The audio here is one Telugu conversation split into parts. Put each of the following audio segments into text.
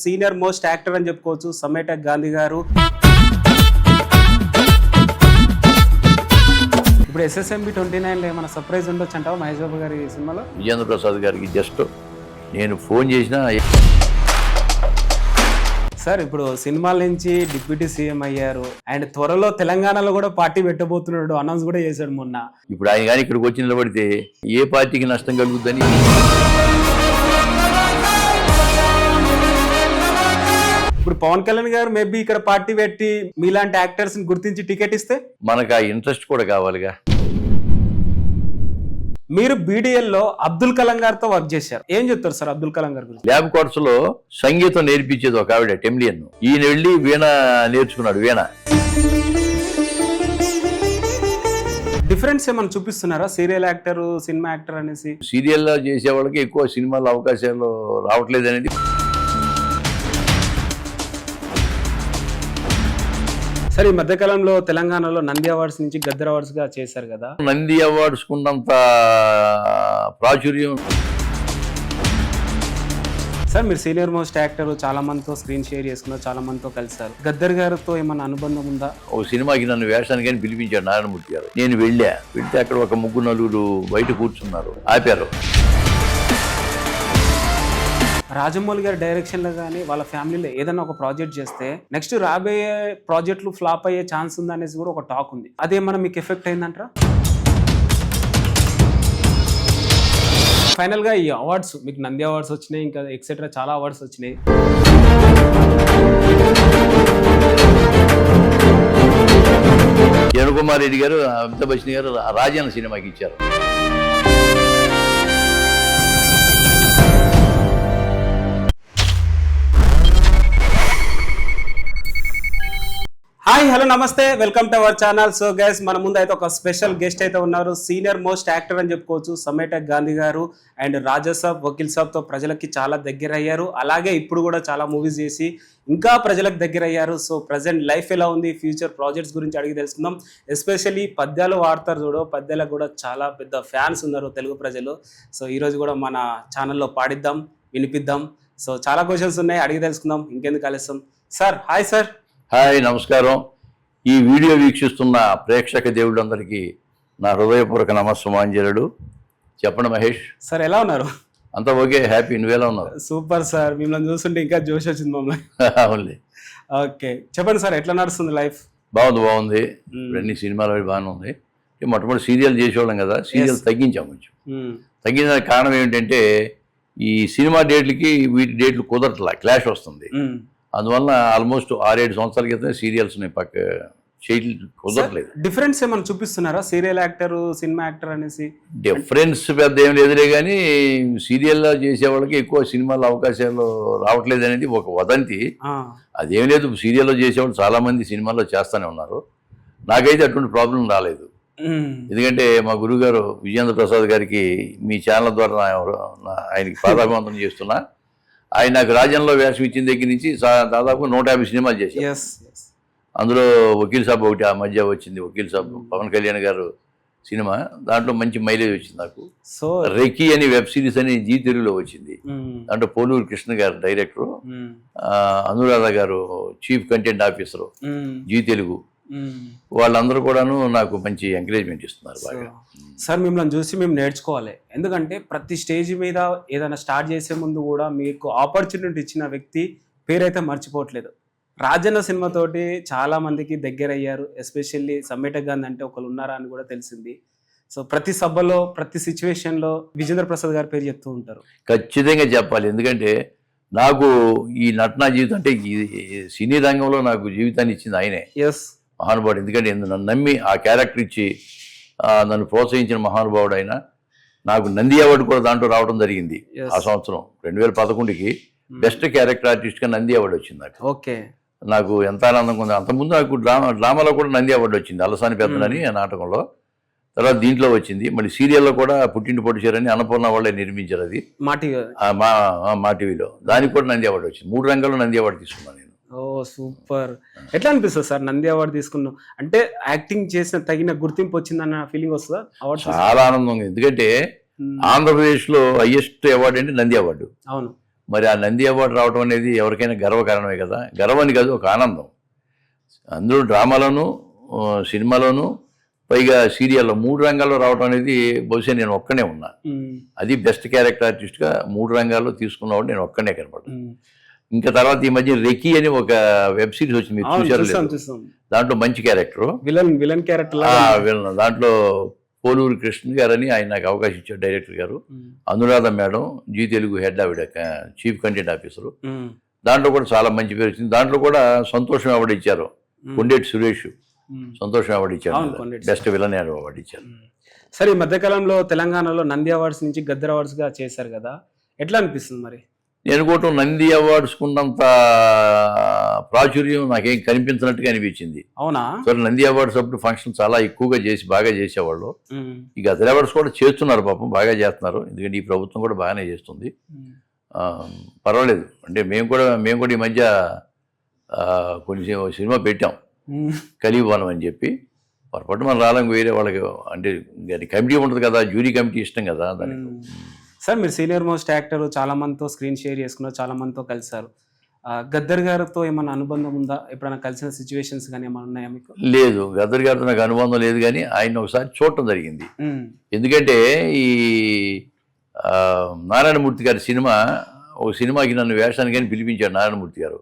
సీనియర్ మోస్ట్ యాక్టర్ అని చెప్పుకోవచ్చు సమ్మేట గాంధీ గారు. ఇప్పుడు SSMB 29 లో ఏమైనా సర్ప్రైజ్ ఉండొచ్చు అంటావా మహేష్ బాబు గారి సినిమాలో? విజేంద్ర ప్రసాద్ గారికి జస్ట్ నేను ఫోన్ చేసినా సార్ ఇప్పుడు సినిమాల నుంచి డిప్యూటీ సీఎం అయ్యారు అండ్ త్వరలో తెలంగాణలో కూడా పార్టీ పెట్టబోతున్నాడు, అనౌన్స్ కూడా చేశాడు మొన్న. ఇప్పుడు ఆయన కానీ ఇక్కడికి వచ్చి నిలబడితే ఏ పార్టీకి నష్టం కలుగుద్దని ఇప్పుడు పవన్ కళ్యాణ్ గారు మేబీ ఇక్కడ పార్టీ పెట్టి మీలాంటి యాక్టర్స్ ని గుర్తించి టికెట్ ఇస్తే మనకు ఆ ఇంట్రెస్ట్ కూడా కావాలిగా. మీరు BDL లో అబ్దుల్ కలాం గారితో వర్క్ చేశారు, ఏం చెప్తారు సార్ అబ్దుల్ కలాం గారి గురించి? ల్యాబ్ కోర్స్ లో సంగీతం నేర్పించేది ఒక ఆవిడ టెమ్లియన్. ఈయన వెళ్ళి వీణ నేర్చుకున్నాడు. వీణ డిఫరెన్స్ ఏమైనా చూపిస్తున్నారా సీరియల్ యాక్టర్ సినిమా యాక్టర్ అనేసి? సీరియల్లో చేసే వాళ్ళకి ఎక్కువ సినిమాల్లో అవకాశాలు రావట్లేదు అనేది. సరే ఈ మధ్యకాలంలో తెలంగాణలో నంది అవార్డ్స్ నుంచి గద్దర్ అవార్డ్స్ గా చేశారు కదా. నంది అవార్డ్స్ కున్నంత ప్రాచుర్యం. సార్ మీరు సీనియర్ మోస్ట్ యాక్టర్, చాలా మందితో స్క్రీన్ షేర్ చేసుకున్నారు, చాలా మందితో కలిసారు. గద్దర్ గారితో ఏమన్నా అనుబంధం ఉందా? ఒక సినిమాకి నన్ను వేషానికి కానీ పిలిపించాడు నారాయణమూర్తి గారు. నేను వెళ్తే అక్కడ ఒక ముగ్గురు నలుగురు బయట కూర్చున్నారు, ఆపారు. రాజమౌళి గారి డైరెక్షన్ లో కానీ వాళ్ళ ఫ్యామిలీలో ఏదైనా ఒక ప్రాజెక్ట్ చేస్తే నెక్స్ట్ రాబోయే ప్రాజెక్టులు ఫ్లాప్ అయ్యే ఛాన్స్ ఉంది అనేసి కూడా ఒక టాక్ ఉంది. అదేమన్నా మీకు ఎఫెక్ట్ అయిందంటారా? ఫైనల్ గా ఈ అవార్డ్స్ మీకు నంది అవార్డ్స్ వచ్చినాయి, ఇంకా ఎక్సెట్రా చాలా అవార్డ్స్ వచ్చినాయి. కిరణ్ కుమార్ రెడ్డి గారు, అమితాబ్ బచ్చన్ గారు రాజన్న సినిమాకి ఇచ్చారు. హాయ్ హలో నమస్తే, welcome to our channel. So guys మన ముందు అయితే ఒక స్పెషల్ గెస్ట్ అయితే ఉన్నారు, సీనియర్ మోస్ట్ యాక్టర్ అని చెప్పుకోవచ్చు సమ్మేట గాంధీ గారు. అండ్ రాజా సాబ్, వకీల్ సాబ్ తో ప్రజలకి చాలా దగ్గర అయ్యారు. అలాగే ఇప్పుడు కూడా చాలా మూవీస్ చేసి ఇంకా ప్రజలకు దగ్గర అయ్యారు. సో ప్రజెంట్ లైఫ్ ఎలా ఉంది, ఫ్యూచర్ ప్రాజెక్ట్స్ గురించి అడిగి తెలుసుకుందాం. ఎస్పెషల్లీ పద్యాలు వాడతారు చూడు, పద్యాలకు కూడా చాలా పెద్ద ఫ్యాన్స్ ఉన్నారు తెలుగు ప్రజలు. సో ఈరోజు కూడా మన ఛానల్లో పాడిద్దాం, వినిపిద్దాం. సో చాలా క్వశ్చన్స్ ఉన్నాయి, అడిగి తెలుసుకుందాం. ఇంకెందుకు ఆలస్యం. Sir hi. సార్ హాయ్, నమస్కారం. ఈ వీడియో వీక్షిస్తున్న ప్రేక్షక దేవుళ్ళందరికీ నా హృదయపూర్వక నమస్సుమాంజలుడు. చెప్పండి మహేష్. సార్ ఎలా ఉన్నారు? అంతా ఓకే, హ్యాపీ. నువ్వెలా ఉన్నావు? సూపర్ సార్, మిమ్మల్ని చూస్తుంటే ఇంకా జోష్ వచ్చింది మమ్మల్ని. అవునులే. ఓకే చెప్పండి సార్, ఎట్లా నడుస్తుంది లైఫ్? బాగుంది. అన్ని సినిమాలు బాగానే ఉంది. మొట్టమొదటి సీరియల్ చేసేవాళ్ళం కదా, సీరియల్ తగ్గించాం కొంచెం. తగ్గించిన కారణం ఏంటంటే ఈ సినిమా డేట్లకి వీటి డేట్లు కుదరట్లా, క్లాష్ వస్తుంది. అందువల్ల ఆల్మోస్ట్ 6-7 సంవత్సరాల క్రితం సీరియల్స్ పక్క కుదరట్లేదు. డిఫరెన్స్ ఏమైనా చూపిస్తున్నారా సీరియల్ యాక్టర్ సినిమా యాక్టర్ అనేసి? డిఫరెన్స్ పెద్ద ఏం లేదులే, కానీ సీరియల్లో చేసే వాళ్ళకి ఎక్కువ సినిమాల్లో అవకాశాలు రావట్లేదు అనేది ఒక వదంతి. అదేం లేదు, సీరియల్లో చేసేవాళ్ళు చాలా మంది సినిమాల్లో చేస్తూనే ఉన్నారు. నాకైతే అటువంటి ప్రాబ్లం రాలేదు. ఎందుకంటే మా గురువు గారు విజేంద్ర ప్రసాద్ గారికి మీ ఛానల్ ద్వారా ఆయనకి పాదాభివందనం చేస్తున్నా. ఆయన నాకు రాజ్యంలో వేషం ఇచ్చిన దగ్గర నుంచి దాదాపు 150 సినిమాలు చేశారు. అందులో వకీల్ సాబ్ ఒకటి ఆ మధ్య వచ్చింది. వకీల్ సాబ్ పవన్ కళ్యాణ్ గారు సినిమా, దాంట్లో మంచి మైలేజ్ వచ్చింది నాకు. సో రెకీ అని వెబ్ సిరీస్ అని జీ తెలుగులో వచ్చింది. దాంట్లో పోలూరు కృష్ణ గారు డైరెక్టరు, అనురాధ గారు chief content officer Zee Telugu. వాళ్ళందరూ కూడాను నాకు మంచి ఎంకరేజ్మెంట్ ఇస్తున్నారు బాగా. సార్ మిమ్మల్ని చూసి మేము నేర్చుకోవాలి, ఎందుకంటే ప్రతి స్టేజ్ మీద ఏదైనా స్టార్ట్ చేసే ముందు కూడా మీకు ఆపర్చునిటీ ఇచ్చిన వ్యక్తి పేరైతే మర్చిపోవట్లేదు. రాజన్న సినిమాతోటి చాలా మందికి దగ్గర అయ్యారు. ఎస్పెషల్లీ సమ్మేట గాంధీ అంటే ఒకళ్ళు ఉన్నారా అని కూడా తెలిసింది. సో ప్రతి సభలో ప్రతి సిచ్యువేషన్లో విజేంద్ర ప్రసాద్ గారి పేరు చెప్తూ ఉంటారు. ఖచ్చితంగా చెప్పాలి, ఎందుకంటే నాకు ఈ నటనా జీవితం అంటే ఈ సినీ రంగంలో నాకు జీవితాన్ని ఇచ్చింది ఆయనే. మహానుభావుడు. ఎందుకంటే నన్ను నమ్మి ఆ క్యారెక్టర్ ఇచ్చి నన్ను ప్రోత్సహించిన మహానుభావుడు ఆయన. నాకు నంది అవార్డు కూడా దాంట్లో రావడం జరిగింది ఆ సంవత్సరం 2011కి. బెస్ట్ క్యారెక్టర్ ఆర్టిస్ట్గా నంది అవార్డు వచ్చింది నాకు. ఓకే, నాకు ఎంత ఆనందంగా ఉంది. అంతకుముందు నాకు డ్రామాలో కూడా నంది అవార్డు వచ్చింది, అలసాని పెద్దనని ఆ నాటకంలో. తర్వాత దీంట్లో వచ్చింది. మళ్ళీ సీరియల్లో కూడా పుట్టింటి పొడిచారని అన్నపూర్ణ వాళ్ళే నిర్మించారు, అది మా టీవీలో. దానికి కూడా నంది అవార్డు వచ్చింది. 3 రంగాల్లో నంది అవార్డు తీసుకున్నాను నేను. ఓ సూపర్. ఎట్లా అనిపిస్తుంది సార్ నంది అవార్డు తీసుకున్నాం అంటే? యాక్టింగ్ చేసిన తగిన గుర్తింపు వచ్చిందన్న ఫీలింగ్ వస్తుందా? అవార్డు చాలా ఆనందంగా, ఎందుకంటే ఆంధ్రప్రదేశ్ లో హైయెస్ట్ అవార్డు అంటే నంది అవార్డు. అవును. మరి ఆ నంది అవార్డు రావడం అనేది ఎవరికైనా గర్వకారణమే కదా, గర్వాన్ని కాదు ఒక ఆనందం. అందులో డ్రామాలోను, సినిమాలోను, పైగా సీరియల్లో 3 రంగాల్లో రావడం అనేది బహుశా నేను ఒక్కనే ఉన్నా. అది బెస్ట్ క్యారెక్టర్ ఆర్టిస్ట్గా 3 రంగాల్లో తీసుకున్నవాడు నేను ఒక్కనే కనపడ్డాను. ఇంకా తర్వాత ఈ మధ్య రెకీ అని ఒక వెబ్ సిరీస్ వచ్చింది, మీరు చూసారో లేదు? దాంట్లో మంచి క్యారెక్టర్, విలన్ క్యారెక్టర్. దాంట్లో పోలూరు కృష్ణ గారని ఆయన నాకు అవకాశం ఇచ్చారు, డైరెక్టర్ గారు. అనురాధ మేడం జీ తెలుగు హెడ్, ఆవిడ చీఫ్ కంటెంట్ ఆఫీసరు. దాంట్లో కూడా చాలా మంచి పేరు వచ్చింది. దాంట్లో కూడా సంతోషం అవార్డు ఇచ్చారు, కొండేటి సురేష్ సంతోషం అవార్డు ఇచ్చారు, బెస్ట్ విలన్ అవార్డు ఇచ్చారు. సరే, ఈ మధ్యకాలంలో తెలంగాణలో నంది అవార్డ్స్ నుంచి గద్దర్ అవార్డ్స్ గా చేశారు కదా, ఎట్లా అనిపిస్తుంది మరి? నేను అనుకోవటం నంది అవార్డ్స్ కున్నంత ప్రాచుర్యం నాకేం కనిపించినట్టుగా అనిపించింది. అవునా? సరే, నంది అవార్డ్స్ అప్పుడు ఫంక్షన్ చాలా ఎక్కువగా చేసి బాగా చేసేవాళ్ళు. ఈ గద్దర్ అవార్డ్స్ కూడా చేస్తున్నారు, పాపం బాగా చేస్తున్నారు, ఎందుకంటే ఈ ప్రభుత్వం కూడా బాగానే చేస్తుంది. పర్వాలేదు. అంటే మేము కూడా ఈ మధ్య కొన్ని సినిమా పెట్టాం, కలివనం అని చెప్పి. పొరపాటు మన రాళ్ళకి వేరే వాళ్ళకి, అంటే కమిటీ ఉంటుంది కదా, జ్యూరీ కమిటీ ఇష్టం కదా దానికి. సార్, మీరు సీనియర్ మోస్ట్ యాక్టర్, చాలా మందితో స్క్రీన్ షేర్ చేసుకున్నారు, చాలా మందితో కలిసారు. గద్దర్ గారితో ఏమైనా అనుబంధం ఉందా? ఎప్పుడైనా కలిసిన సిచ్యువేషన్స్ కానీ ఏమైనా ఉన్నాయా మీకు? లేదు, గద్దర్ గారితో నాకు అనుబంధం లేదు, కానీ ఆయన ఒకసారి చూడటం జరిగింది. ఎందుకంటే ఈ నారాయణమూర్తి గారి ఒక సినిమాకి నన్ను వేషానికి కానీ పిలిపించాడు నారాయణమూర్తి గారు.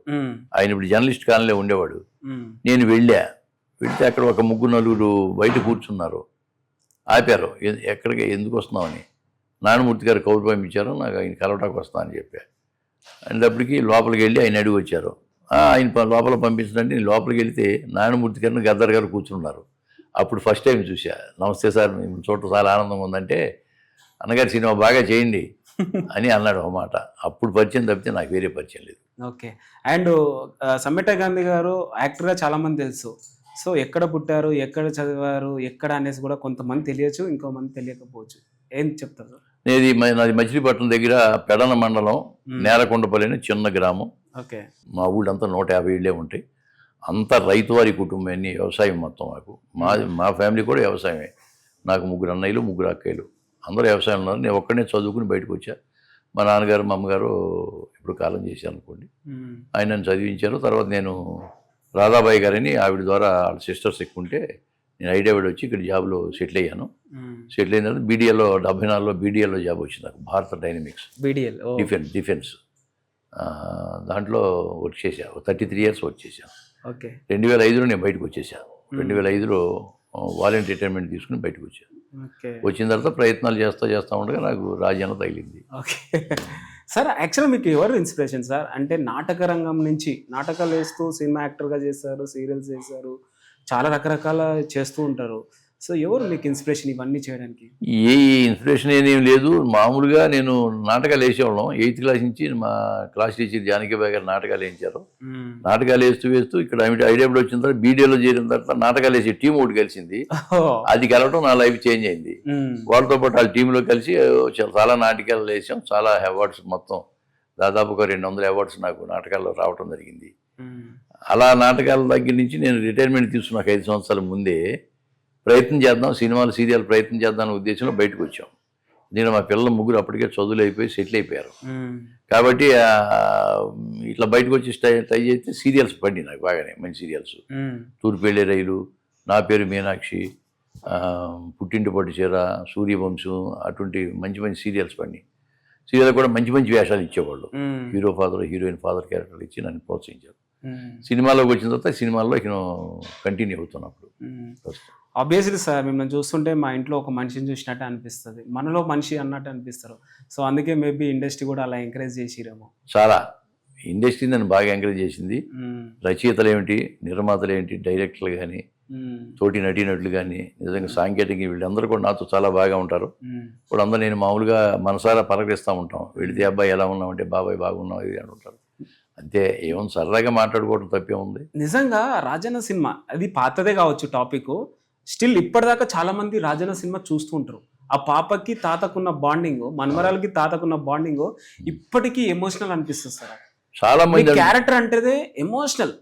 ఆయన ఇప్పుడు జర్నలిస్ట్ కాలనీలో ఉండేవాడు. నేను వెళ్తే అక్కడ ఒక 3-4 బయట కూర్చున్నారు, ఆపారు. ఎక్కడికి ఎందుకు వస్తున్నామని. నారాయణమూర్తి గారు కౌరు పంపించారు, నాకు ఆయన కలవటానికి వస్తా అని చెప్పారు. అనేటప్పటికి లోపలికి వెళ్ళి ఆయన అడిగి వచ్చారు. ఆయన లోపల పంపించడంటే నేను లోపలికి వెళితే నారాయణమూర్తి గారిని గద్దర్ గారు కూర్చున్నారు. అప్పుడు ఫస్ట్ టైం చూసా. నమస్తే సార్, మేము చూడటం చాలా ఆనందంగా ఉందంటే, అన్నగారి సినిమా బాగా చేయండి అని అన్నాడు ఒక మాట. అప్పుడు పరిచయం తప్పితే నాకు వేరే పరిచయం లేదు. ఓకే. అండ్ సమ్మెట గాంధీ గారు యాక్టర్గా చాలా మంది తెలుసు. సో ఎక్కడ పుట్టారు, ఎక్కడ చదివారు, ఎక్కడ అనేసి కూడా కొంతమంది తెలియచ్చు, ఇంకో మంది తెలియకపోవచ్చు. ఏం చెప్తారు? నాది మచిలీపట్నం దగ్గర పెడన మండలం, నేలకొండపల్లి అని చిన్న గ్రామం. ఓకే. మా ఊళ్ళంతా 150 ఇళ్ళే ఉంటాయి. అంతా రైతువారి కుటుంబాన్ని, వ్యవసాయం మొత్తం. మా ఫ్యామిలీ కూడా వ్యవసాయమే. నాకు 3 అన్నయ్యలు, 3 అక్కయ్యలు, అందరూ వ్యవసాయం ఉన్నారు. నేను ఒక్కడనే చదువుకుని బయటకు వచ్చా. మా నాన్నగారు, మా అమ్మగారు ఇప్పుడు కాలం చేశారు అనుకోండి. ఆయన నన్ను చదివించారు. తర్వాత నేను రాధాబాయి గారని, ఆవిడ ద్వారా వాళ్ళ సిస్టర్స్ ఎక్కువ ఉంటే నేను ఐడియావిడ వచ్చి ఇక్కడ జాబ్లో సెటిల్ అయ్యాను. సెటిల్ అయిన తర్వాత BDLలో 74లో BDLలో జాబ్ వచ్చింది నాకు, భారత డైనమిక్స్, డిఫెన్స్. దాంట్లో వర్క్ చేశాను, 33 years వర్క్ చేశాను. 2005లో నేను బయటకు వచ్చేసాను. 2005లో వాలంటీర్ రిటైర్మెంట్ తీసుకుని బయటకు వచ్చాను. వచ్చిన తర్వాత ప్రయత్నాలు చేస్తా ఉండగా నాకు రాజ్యాంగం తగిలింది. ఓకే సార్, యాక్చువల్గా మీకు ఎవరు ఇన్స్పిరేషన్ సార్? అంటే నాటక రంగం నుంచి నాటకాలు వేస్తూ సినిమా యాక్టర్గా చేశారు, సీరియల్స్ చేశారు, చాలా రకరకాల చేస్తూ ఉంటారు. సో ఎవరు మీకు ఇన్స్పిరేషన్ ఇవన్నీ చేయడానికి? ఏ ఇన్స్పిరేషన్ ఏం లేదు. మామూలుగా నేను నాటకాలు వేసేవాళ్ళం. 8th క్లాస్ నుంచి మా క్లాస్ టీచర్ జానకిబాయి గారు నాటకాలు వేయించారు. నాటకాలు వేస్తూ ఇక్కడ ఐడియాబుల్ వచ్చిన తర్వాత BDLలో చేరిన తర్వాత నాటకాలు వేసే టీం ఒకటి కలిసింది. అది కలవటం నా లైఫ్ చేంజ్ అయింది. వాళ్ళతో పాటు వాళ్ళ టీంలో కలిసి చాలా నాటకాలు వేసాం. చాలా అవార్డ్స్, మొత్తం దాదాపు ఒక 200 అవార్డ్స్ నాకు నాటకాల్లో రావటం జరిగింది. అలా నాటకాల దగ్గర నుంచి నేను రిటైర్మెంట్ తీసుకున్నాక 5 సంవత్సరాల ముందే ప్రయత్నం చేద్దాం, సినిమాలు సీరియల్ ప్రయత్నం చేద్దాం అనే ఉద్దేశంలో బయటకు వచ్చాం. నేను మా పిల్లలు 3 అప్పటికే చదువులు అయిపోయి సెటిల్ అయిపోయారు. కాబట్టి ఇట్లా బయటకు వచ్చి ట్రై చేస్తే సీరియల్స్ పడి నాకు బాగానే మంచి సీరియల్స్. తూర్పెళ్ళే రైలు, నా పేరు మీనాక్షి, పుట్టింటి పట్టు చీర, సూర్యవంశం, అటువంటి మంచి మంచి సీరియల్స్ పడి. సీరియల్ కూడా మంచి మంచి వేషాలు ఇచ్చేవాళ్ళు. హీరో ఫాదర్, హీరోయిన్ ఫాదర్ క్యారెక్టర్లు ఇచ్చి నన్ను ప్రోత్సహించారు. సినిమాలోకి వచ్చిన తర్వాత సినిమాల్లో నేను కంటిన్యూ అవుతున్నప్పుడు. ఆబ్వియస్లీ సార్, మిమ్మల్ని చూస్తుంటే మా ఇంట్లో ఒక మనిషిని చూసినట్టు అనిపిస్తుంది, మనలో మనిషి అన్నట్టు అనిపిస్తారు. సో అందుకే మేబీ ఇండస్ట్రీ కూడా అలా ఎంకరేజ్ చేసిరేమో. చాలా ఇండస్ట్రీ నన్ను బాగా ఎంకరేజ్ చేసింది. రచయితలు ఏమిటి, నిర్మాతలు ఏంటి, డైరెక్టర్లు కానీ, తోటి నటీనటులు కానీ, నిజంగా సాంకేతిక వీళ్ళందరూ కూడా నాతో చాలా బాగా ఉంటారు. ఇప్పుడు అందరూ నేను మామూలుగా మనసారా పలకరిస్తూ ఉంటాం. వెళితే అబ్బాయి ఎలా ఉన్నామంటే బాబాయ్ బాగున్నావు ఇది అని ఉంటారు. అంతే, ఏమో సరదాగా మాట్లాడుకోవడం తప్పే ఉంది. నిజంగా రాజన్న సినిమా అది పాతదే కావచ్చు టాపిక్, స్టిల్ ఇప్పటిదాకా చాలా మంది రాజన్న సినిమా చూస్తూ ఉంటారు. ఆ పాపకి తాతకున్న బాండింగ్, మనమరాలకి తాతకున్న బాండింగ్ ఇప్పటికీ ఎమోషనల్ అనిపిస్తుంది సార్. చాలా మంది క్యారెక్టర్ అంటేదే ఎమోషనల్.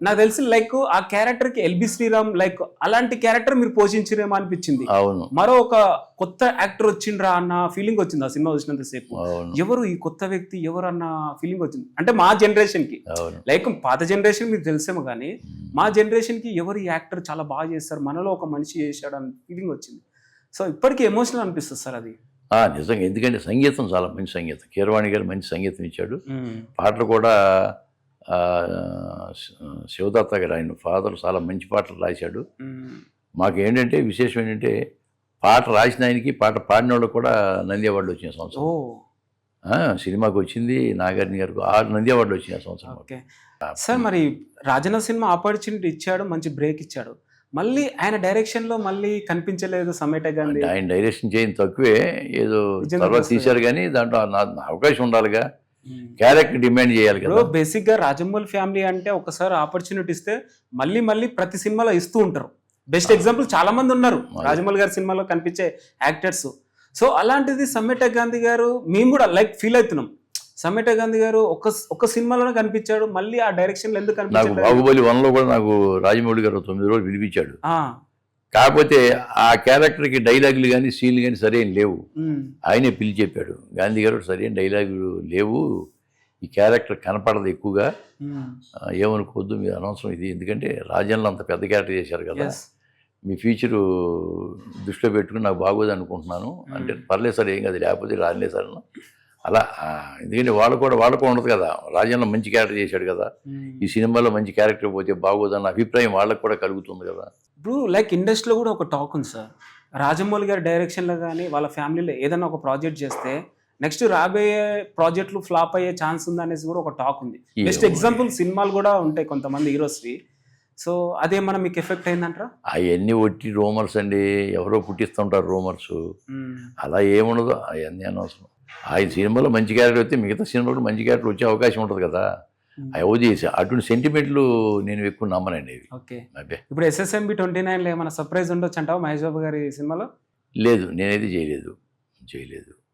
నాకు తెలిసి లైక్ ఆ క్యారెక్టర్ కి ఎల్బి శ్రీరామ్ లైక్ అలాంటి క్యారెక్టర్ మీరు పోషించిరేమో అనిపించింది. అవును మరో ఒక కొత్త యాక్టర్ వచ్చిండ్రా అన్న ఫీలింగ్ వచ్చింది ఆ సినిమా చూసినంత సేపు. అవును ఎవరు ఈ కొత్త వ్యక్తి ఎవరు అన్న ఫీలింగ్ వచ్చింది. అంటే మా జనరేషన్ కి, అవును లైక్ పాత జనరేషన్ మీకు తెలిసేమో కానీ మా జనరేషన్ కి ఎవరు ఈ యాక్టర్ చాలా బాగా చేస్తారు, మనలో ఒక మనిషి చేశాడు అన్న ఫీలింగ్ వచ్చింది. సో ఇప్పటికీ ఎమోషనల్ అనిపిస్తుంది సార్ అది. నిజంగా. ఎందుకంటే సంగీతం చాలా మంచి సంగీతం, కీరవాణి గారు మంచి సంగీతం ఇచ్చాడు. పాటలు కూడా శివదత్త గారు ఆయన ఫాదర్ చాలా మంచి పాటలు రాశాడు. మాకేంటంటే విశేషం ఏంటంటే పాట రాసిన ఆయనకి పాట పాడిన వాళ్ళు కూడా నంది అవార్డు వచ్చిన సంవత్సరం. సినిమాకి వచ్చింది నాగార్జున గారికి 6 నంది అవార్డు వచ్చిన సంవత్సరం. సార్ మరి రాజన్న సినిమా ఆపర్చునిటీ ఇచ్చాడు, మంచి బ్రేక్ ఇచ్చాడు, మళ్ళీ ఆయన డైరెక్షన్ లో మళ్ళీ కనిపించలేదు సಮೇట గాంధీ. ఆయన డైరెక్షన్ చేయని తక్కువే, ఏదో తర్వాత తీశారు కానీ దాంట్లో అవకాశం ఉండాలిగా, క్యారెక్టర్ డిమాండ్ చేయాలి కదా. బేసిక్ గా రాజమౌళి ఫ్యామిలీ అంటే ఒకసారి ఆపర్చునిటీ ఇస్తే మళ్ళీ మళ్ళీ ప్రతి సినిమాలో ఇస్తూ ఉంటారు. బెస్ట్ ఎగ్జాంపుల్ చాలా మంది ఉన్నారు రాజమౌళి గారి సినిమాలో కనిపించే యాక్టర్స్. సో అలాంటిది సమ్మేట గాంధీ గారు మేము కూడా లైక్ ఫీల్ అవుతున్నాం. సమ్మేట గాంధీ గారు ఒక సినిమాలోనే కనిపించాడు, మళ్ళీ ఆ డైరెక్షన్ లో ఎందుకు కనిపించాడు? బాహుబలి 1లో కూడా నాకు రాజమౌళి గారు 9 రోజులు పిలిపించాడు. కాకపోతే ఆ క్యారెక్టర్కి డైలాగులు కానీ సీన్లు కానీ సరైన లేవు. ఆయనే పిలిచి చెప్పాడు, గాంధీ గారు సరైన డైలాగులు లేవు, ఈ క్యారెక్టర్ కనపడదు ఎక్కువగా, ఏమనుకోవద్దు మీరు అనవసరం ఇది, ఎందుకంటే రాజన్లో అంత పెద్ద క్యారెక్టర్ చేశారు కదా, మీ ఫ్యూచరు దృష్టిలో పెట్టుకుని నాకు బాగోదు అనుకుంటున్నాను అంటే, పర్లేదు సార్ ఏం కాదు లేకపోతే రాలేదు సార్ అలా. ఎందుకంటే వాళ్ళకు ఉండదు కదా, రాజన్లో మంచి క్యారెక్టర్ చేశాడు కదా, ఈ సినిమాలో మంచి క్యారెక్టర్ పోతే బాగోదన్న అభిప్రాయం వాళ్ళకు కూడా కలుగుతుంది కదా. ఇప్పుడు లైక్ ఇండస్ట్రీలో కూడా ఒక టాక్ ఉంది సార్, రాజమౌళి గారి డైరెక్షన్లో కానీ వాళ్ళ ఫ్యామిలీలో ఏదైనా ఒక ప్రాజెక్ట్ చేస్తే నెక్స్ట్ రాబోయే ప్రాజెక్టులు ఫ్లాప్ అయ్యే ఛాన్స్ ఉంది అనేసి కూడా ఒక టాక్ ఉంది. బెస్ట్ ఎగ్జాంపుల్ సినిమాలు కూడా ఉంటాయి కొంతమంది హీరోస్వి. సో అదేమన్నా మీకు ఎఫెక్ట్ అయిందంటారా? అవన్నీ ఒట్టి రూమర్స్ అండి, ఎవరో పుట్టిస్తుంటారు రూమర్స్, అలా ఏముండదు, అవన్నీ అనవసరం. ఆ సినిమాలో మంచి క్యారెక్టర్ వస్తే మిగతా సినిమాలో మంచి క్యారెక్టర్ వచ్చే అవకాశం ఉంటుంది కదా. అవి చేసి అటువంటి సెంటిమెంట్లు నేను ఎక్కువ నమ్మనండి. ఓకే, ఇప్పుడు SSMB 29లో ఏమైనా సర్ప్రైజ్ ఉండొచ్చు అంటావా మహేష్ బాబు గారి సినిమాలో? లేదు, నేనైతే చేయలేదు.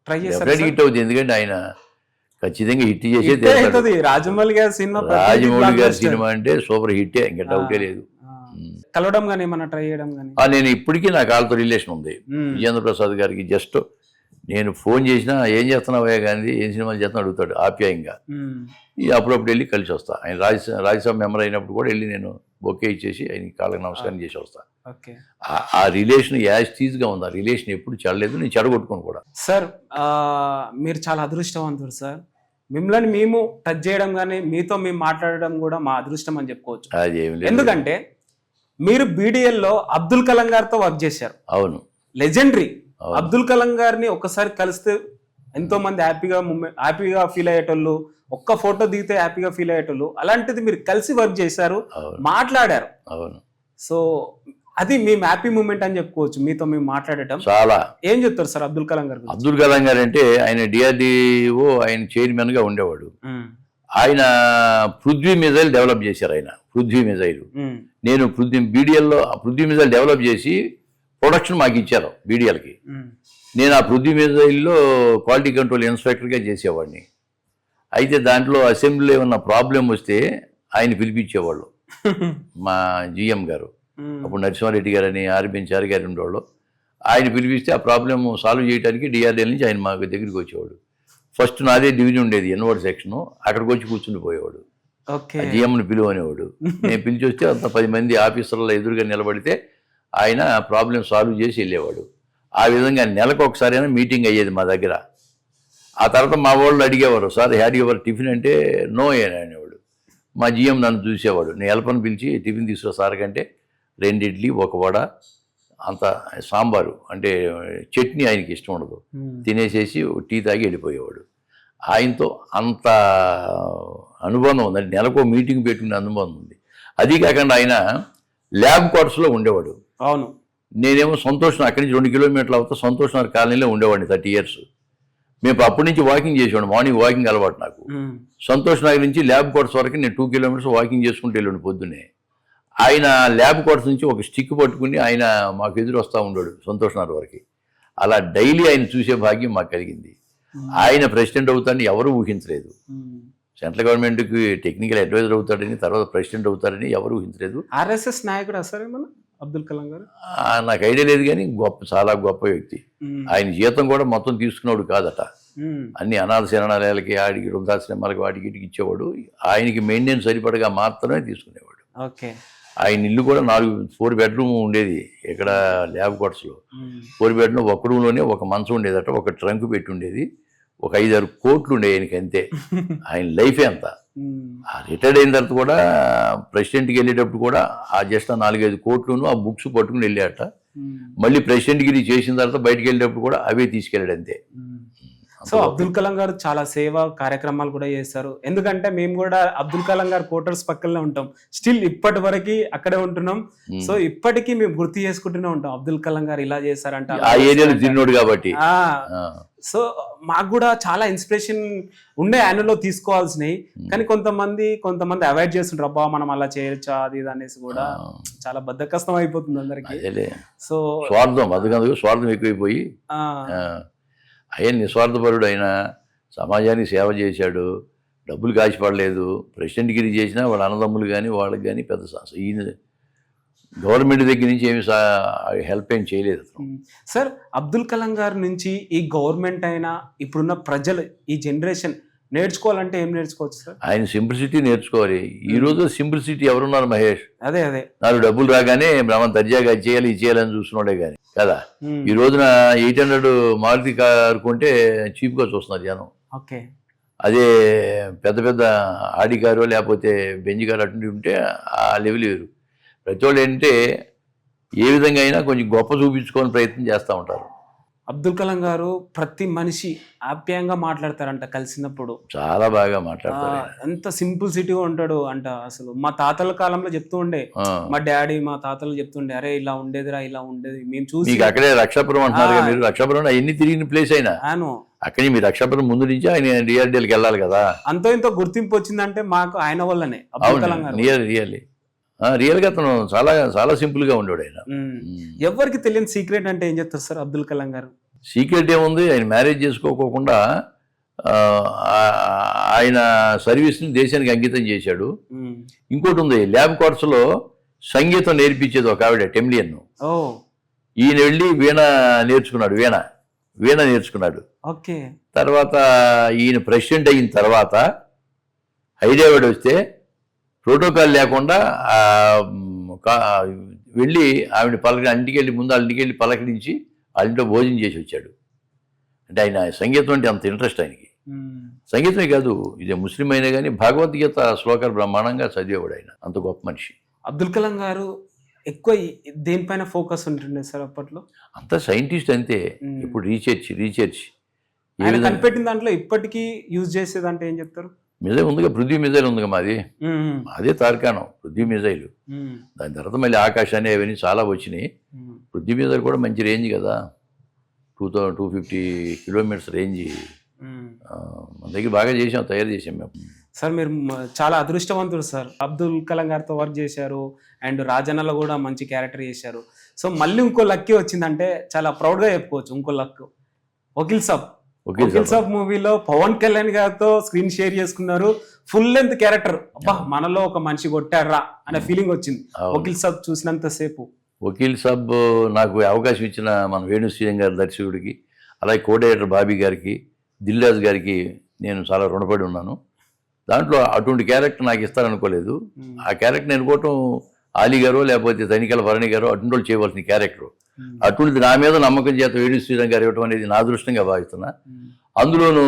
ట్రై చేసి హిట్ అవుతుంది, ఎందుకంటే ఆయన ఖచ్చితంగా హిట్ చేసేది. రాజమౌళి గారి సినిమా అంటే సూపర్ హిట్టే, ఇంకా డౌటే లేదు. కలవడం కానీ ఏమన్నా ట్రై చేయడం కానీ? నేను ఇప్పటికీ నాకు వాళ్ళతో రిలేషన్ ఉంది. విజేంద్ర ప్రసాద్ గారికి జస్ట్ నేను ఫోన్ చేసినా ఏం చేస్తున్నావయ్యా గాంధీ, ఏం సినిమాలు చేస్తున్నా అడుగుతాడు ఆప్యాయంగా. అప్పుడప్పుడు వెళ్ళి కలిసి వస్తా. ఆయన రాజ్యసభ మెంబర్ అయినప్పుడు కూడా వెళ్ళి నేను బొకే ఇచ్చేసి ఆయన కాళ్ళకి నమస్కారం చేసి వస్తా. ఆ రిలేషన్ యాజ్టీజ్గా ఉంది, ఆ రిలేషన్ ఎప్పుడు చెడలేదు, నేను చెడగొట్టుకోను కూడా. సార్ మీరు చాలా అదృష్టవంతుడు సార్, మిమ్మల్ని మేము టచ్ చేయడం కానీ మీతో మేము మాట్లాడడం కూడా మా అదృష్టం అని చెప్పుకోవచ్చు. ఎందుకంటే మీరు BDLలో అబ్దుల్ కలాం గారితో వర్క్ చేశారు. అవును, లెజెండరీ అబ్దుల్ కలాం గారిని ఒక్కసారి కలిస్తే ఎంతో మంది హ్యాపీగా ఫీల్ అయ్యేటోళ్ళు, ఒక్క ఫోటో దిగితే హ్యాపీగా ఫీల్ అయ్యేటోళ్ళు. అలాంటిది మీరు కలిసి వర్క్ చేశారు, మాట్లాడారు. అవును, సో అది మేము హ్యాపీ మూమెంట్ అని చెప్పుకోవచ్చు మీతో మేము మాట్లాడటం. చాలా. ఏం చెప్తారు సార్ అబ్దుల్ కలాం గారు? అబ్దుల్ కలాం గారు అంటే ఆయన DRDO ఆయన చైర్మన్ గా ఉండేవాడు. ఆయన పృథ్వీ మిజైల్ డెవలప్ చేశారు. ఆయన పృథ్వీ మిజైల్, నేను BDLలో పృథ్వీ మిజైల్ డెవలప్ చేసి ప్రొడక్షన్ మాకు ఇచ్చారు BDLకి. నేను ఆ పృథ్వీ మిజైల్లో క్వాలిటీ కంట్రోల్ ఇన్స్పెక్టర్గా చేసేవాడిని. అయితే దాంట్లో అసెంబ్లీలో ఏమన్నా ప్రాబ్లం వస్తే ఆయన పిలిపించేవాళ్ళు మా GM గారు, అప్పుడు నరసింహారెడ్డి గారు అని ఆర్బిఎన్ గారు ఉండేవాళ్ళు. ఆయన పిలిపిస్తే ఆ ప్రాబ్లం సాల్వ్ చేయడానికి DRDL నుంచి ఆయన మా దగ్గరికి వచ్చేవాడు. ఫస్ట్ నాదే డివిజన్ ఉండేది ఎన్వర్డ్ సెక్షన్, అక్కడికి వచ్చి కూర్చుని పోయేవాడు. GMని పిలువ అనేవాడు. నేను పిలిచి వస్తే అంత 10 మంది ఆఫీసర్ల ఎదురుగా నిలబడితే ఆయన ప్రాబ్లం సాల్వ్ చేసి వెళ్ళేవాడు. ఆ విధంగా నెలకు ఒకసారైనా మీటింగ్ అయ్యేది మా దగ్గర. ఆ తర్వాత మా వాళ్ళు అడిగేవారు, సార్ హ్యాడ్ యువర్ టిఫిన్ అంటే నో అనేవాడు. మా GM నన్ను చూసేవాడు, నేను హెల్పర్ని పిలిచి టిఫిన్ తీసుకురా సార్ కంటే 2 ఇడ్లీ 1 వడ, అంత సాంబారు అంటే చట్నీ ఆయనకి ఇష్టం ఉండదు, తినేసేసి టీ తాగి వెళ్ళిపోయేవాడు. ఆయనతో అంత అనుబంధం ఉంది, అంటే నెలకు మీటింగ్ పెట్టుకునే అనుబంధం ఉంది. అది కాకుండా ఆయన ల్యాబ్ క్వార్టర్స్లో ఉండేవాడు. అవును, నేనేమో సంతోష్ అక్కడి నుంచి 2 కిలోమీటర్లు అవుతా సంతోష్ నగర్ కాలనీలో ఉండేవాడిని 30 years. మేము అప్పటి నుంచి వాకింగ్ చేసేవాడు, మార్నింగ్ వాకింగ్ అలవాటు నాకు. సంతోష్ నగర్ నుంచి ల్యాబ్ క్వార్టర్స్ వరకు నేను 2 kilometers వాకింగ్ చేసుకుంటూ వెళ్ళాడు పొద్దున్నే. ఆయన ల్యాబ్ క్వార్టర్స్ నుంచి ఒక స్టిక్ పట్టుకుని ఆయన మాకు ఎదురు వస్తూ ఉండేవాడు సంతోష్ నగర్ వరకు. అలా డైలీ ఆయన చూసే భాగ్యం మాకు కలిగింది. ఆయన ప్రెసిడెంట్ అవుతాన్ని ఎవరూ ఊహించలేదు. సెంట్రల్ గవర్నమెంట్కి టెక్నికల్ అడ్వైజర్ అవుతాడని, తర్వాత ప్రెసిడెంట్ అవుతాడని ఎవరు ఊహించలేదు. ఆర్ఎస్ఎస్ నాయకుడు సార్ ఏమన్నా అబ్దుల్ కలాం గారు? నాకు ఐడియా లేదు, కానీ చాలా గొప్ప వ్యక్తి. ఆయన జీతం కూడా మొత్తం తీసుకున్నాడు కాదట, అన్ని అనాథ శరణాలయాలకి, ఆడికి, వృద్ధాశ్రమాలకి, వాటికి ఇటుకి ఇచ్చేవాడు. ఆయనకి మెయింటెనెన్స్ సరిపడగా మాత్రమే తీసుకునేవాడు. ఓకే. ఆయన ఇల్లు కూడా 4 బెడ్రూమ్ ఉండేది ఇక్కడ ల్యాబ్ క్వార్టర్స్లో. 4 బెడ్రూమ్, ఒక రూమ్లోనే ఒక మంచం ఉండేదట, ఒక ట్రంక్ పెట్టి ఉండేది, ఒక 5-6 కోట్లు ఉండే ఆయనకి అంతే. ఆయన లైఫే అంతా. రిటైర్డ్ అయిన తర్వాత కూడా ప్రెసిడెంట్కి వెళ్ళేటప్పుడు కూడా ఆ జస్ట్ 4-5 కోట్లును ఆ బుక్స్ పట్టుకుని వెళ్ళాట. మళ్ళీ ప్రెసిడెంట్కి చేసిన తర్వాత బయటకు వెళ్ళేటప్పుడు కూడా అవే తీసుకెళ్ళాడు అంతే. సో అబ్దుల్ కలాం గారు చాలా సేవా కార్యక్రమాలు కూడా చేస్తారు. ఎందుకంటే మేము కూడా అబ్దుల్ కలాం గారు క్వార్టర్స్ పక్కనే ఉంటాం, స్టిల్ ఇప్పటి వరకు అక్కడే ఉంటున్నాం. సో ఇప్పటికీ మేము గుర్తు చేసుకుంటూనే ఉంటాం, అబ్దుల్ కలాం గారు ఇలా చేశారంట, ఆ ఏరియాలో తిరిగినోడు కాబట్టి. సో మాకు కూడా చాలా ఇన్స్పిరేషన్ ఉండే ఆయనలో తీసుకోవాల్సినవి. కానీ కొంతమంది అవాయిడ్ చేస్తుంటారు, అబ్బా మనం అలా చేయొచ్చా అది ఇది అనేసి కూడా చాలా బద్దకష్టం అయిపోతుంది అందరికి. సో స్వార్థం ఎక్కువైపోయి ఆయన నిస్వార్థపరుడు, ఆయన సమాజానికి సేవ చేశాడు, డబ్బులు కాచిపడలేదు. ప్రెసిడెంట్ గిరి చేసినా వాళ్ళ అన్నదమ్ములు కానీ వాళ్ళకి కానీ పెద్ద ఈయన గవర్నమెంట్ దగ్గర నుంచి ఏమి హెల్ప్ ఏం చేయలేదు. సార్ అబ్దుల్ కలాం గారి నుంచి ఈ గవర్నమెంట్ అయినా ఇప్పుడున్న ప్రజలు ఈ జనరేషన్ నేర్చుకోవాలంటే ఏం నేర్చుకోవచ్చు సార్? ఆయన సింప్లిసిటీ నేర్చుకోవాలి. ఈ రోజు సింప్లిసిటీ ఎవరున్నారు మహేష్? అదే నాకు డబ్బులు రాగానే బ్రహ్మ దర్జాగా చేయాలి ఇది చేయాలని చూస్తున్నాడే కానీ కదా. ఈ రోజున 800 మారుతి కారు కొంటే చీప్ గా చూస్తున్నారు జనం. ఓకే. అదే పెద్ద పెద్ద ఆడి కారు లేకపోతే బెంజ్ కారు అటు ఉంటే ఆ లెవెల్ వేరు. ప్రతి వాళ్ళు ఏంటంటే ఏ విధంగా అయినా కొంచెం గొప్ప చూపించుకోని ప్రయత్నం చేస్తూ ఉంటారు. అబ్దుల్ కలాం గారు ప్రతి మనిషి ఆప్యాయంగా మాట్లాడతారంట కలిసినప్పుడు, చాలా బాగా మాట్లాడతారు. ఎంత సింపుల్సిటీగా ఉంటాడు అంట. అసలు మా తాతల కాలంలో చెప్తూ ఉండే, మా డాడీ మా తాతలు చెప్తుండే, అరే ఇలా ఉండేదిరా ఇలా ఉండేది మేము చూసి. అక్కడే రక్షాపురం అంటున్నారు, మీరు రక్షాపురం ఎన్ని తిరిగిన ప్లేస్ అయినా అక్కడి మీ రక్షాపురం ముందు నుంచి ఆయన డిఆర్డీఎల్కి వెళ్ళాలి కదా. అంతో ఇంతో గుర్తింపు వచ్చిందంటే మాకు ఆయన వల్లనే. అబ్దుల్ కలాం గారు రియల్ గా అతను చాలా చాలా సింపుల్ గా ఉండేవాడు ఆయన. ఎవరికి తెలియని సీక్రెట్ అంటే ఏం చెప్తారు సార్ అబ్దుల్ కలాం గారు? సీక్రెట్ ఏముంది, ఆయన మ్యారేజ్ చేసుకోకుండా ఆయన సర్వీస్ని దేశానికి అంకితం చేశాడు. ఇంకోటి ఉంది, ల్యాబ్ కోర్స్ లో సంగీతం నేర్పించేది ఒక ఆవిడ టెమ్లియన్. ఈయన వెళ్ళి వీణ నేర్చుకున్నాడు, వీణ నేర్చుకున్నాడు. తర్వాత ఈయన ప్రెసిడెంట్ అయిన తర్వాత హైదరాబాద్ వస్తే ప్రోటోకాల్ లేకుండా వెళ్ళి ఆవిడ ఇంటికి వెళ్ళి ముందు వాళ్ళ ఇంటికి వెళ్ళి పలకరించి వాళ్ళ ఇంట్లో భోజనం చేసి వచ్చాడు. అంటే ఆయన సంగీతం అంటే అంత ఇంట్రెస్ట్ ఆయనకి. సంగీతమే కాదు, ఇదే ముస్లిం అయినా కానీ భగవద్గీత శ్లోకాలు బ్రహ్మాండంగా చదివేవాడు ఆయన. అంత గొప్ప మనిషి అబ్దుల్ కలాం గారు. ఎక్కువ దేనిపైన ఫోకస్ ఉంటుండే సార్ అప్పట్లో? అంత సైంటిస్ట్ అంతే. ఇప్పుడు రీసెర్చ్ కనిపెట్టిన దాంట్లో ఇప్పటికీ యూజ్ చేసేదంటే ఏం చెప్తారు? మిజైల్ ఉందిగా, పృథ్వీ మిజైల్ ఉందిగా మాది, అదే తార్కాణం పృథ్వీ మిజైల్. దాని తర్వాత మళ్ళీ ఆకాశాన్ని అవన్నీ చాలా వచ్చినాయి. పృథ్వీ మిజైల్ కూడా మంచి రేంజ్ కదా, 250 కిలోమీటర్స్ రేంజ్. మన దగ్గర బాగా తయారు చేసాం మేము. సార్ మీరు చాలా అదృష్టవంతుడు సార్, అబ్దుల్ కలాం గారితో వర్క్ చేశారు అండ్ రాజన్నలో కూడా మంచి క్యారెక్టర్ చేశారు. సో మళ్ళీ ఇంకో లక్కీ వచ్చిందంటే చాలా ప్రౌడ్గా చెప్పుకోవచ్చు. ఇంకో లక్ వకీల్ సాబ్ మూవీలో పవన్ కళ్యాణ్ గారితో స్క్రీన్ షేర్ చేసుకున్నారు. Full length character. అబ్బా మనలో ఒక మనిషి కొట్టారా అనే ఫీలింగ్ వచ్చింది వకీల్ సాబ్ చూసినంత సేపు. వకీల్ సాబ్ నాకు అవకాశం ఇచ్చిన మన వేణుశ్రీరం గారి దర్శకుడికి, అలాగే కో డైరెక్టర్ బాబీ గారికి, దిల్ రాజు గారికి నేను చాలా రుణపడి ఉన్నాను. దాంట్లో అటువంటి క్యారెక్టర్ నాకు ఇస్తారనుకోలేదు. ఆ క్యారెక్టర్ అనుకోవటం ఆలీ గారు లేకపోతే తనికల భరణి గారు అటువంటి వాళ్ళు చేయవలసిన క్యారెక్టర్. అటువంటిది నా మీద నమ్మకం చేత వేణు శ్రీరామ్ గారు ఇవ్వటం అనేది నా అదృష్టంగా భావిస్తున్నా. అందులోనూ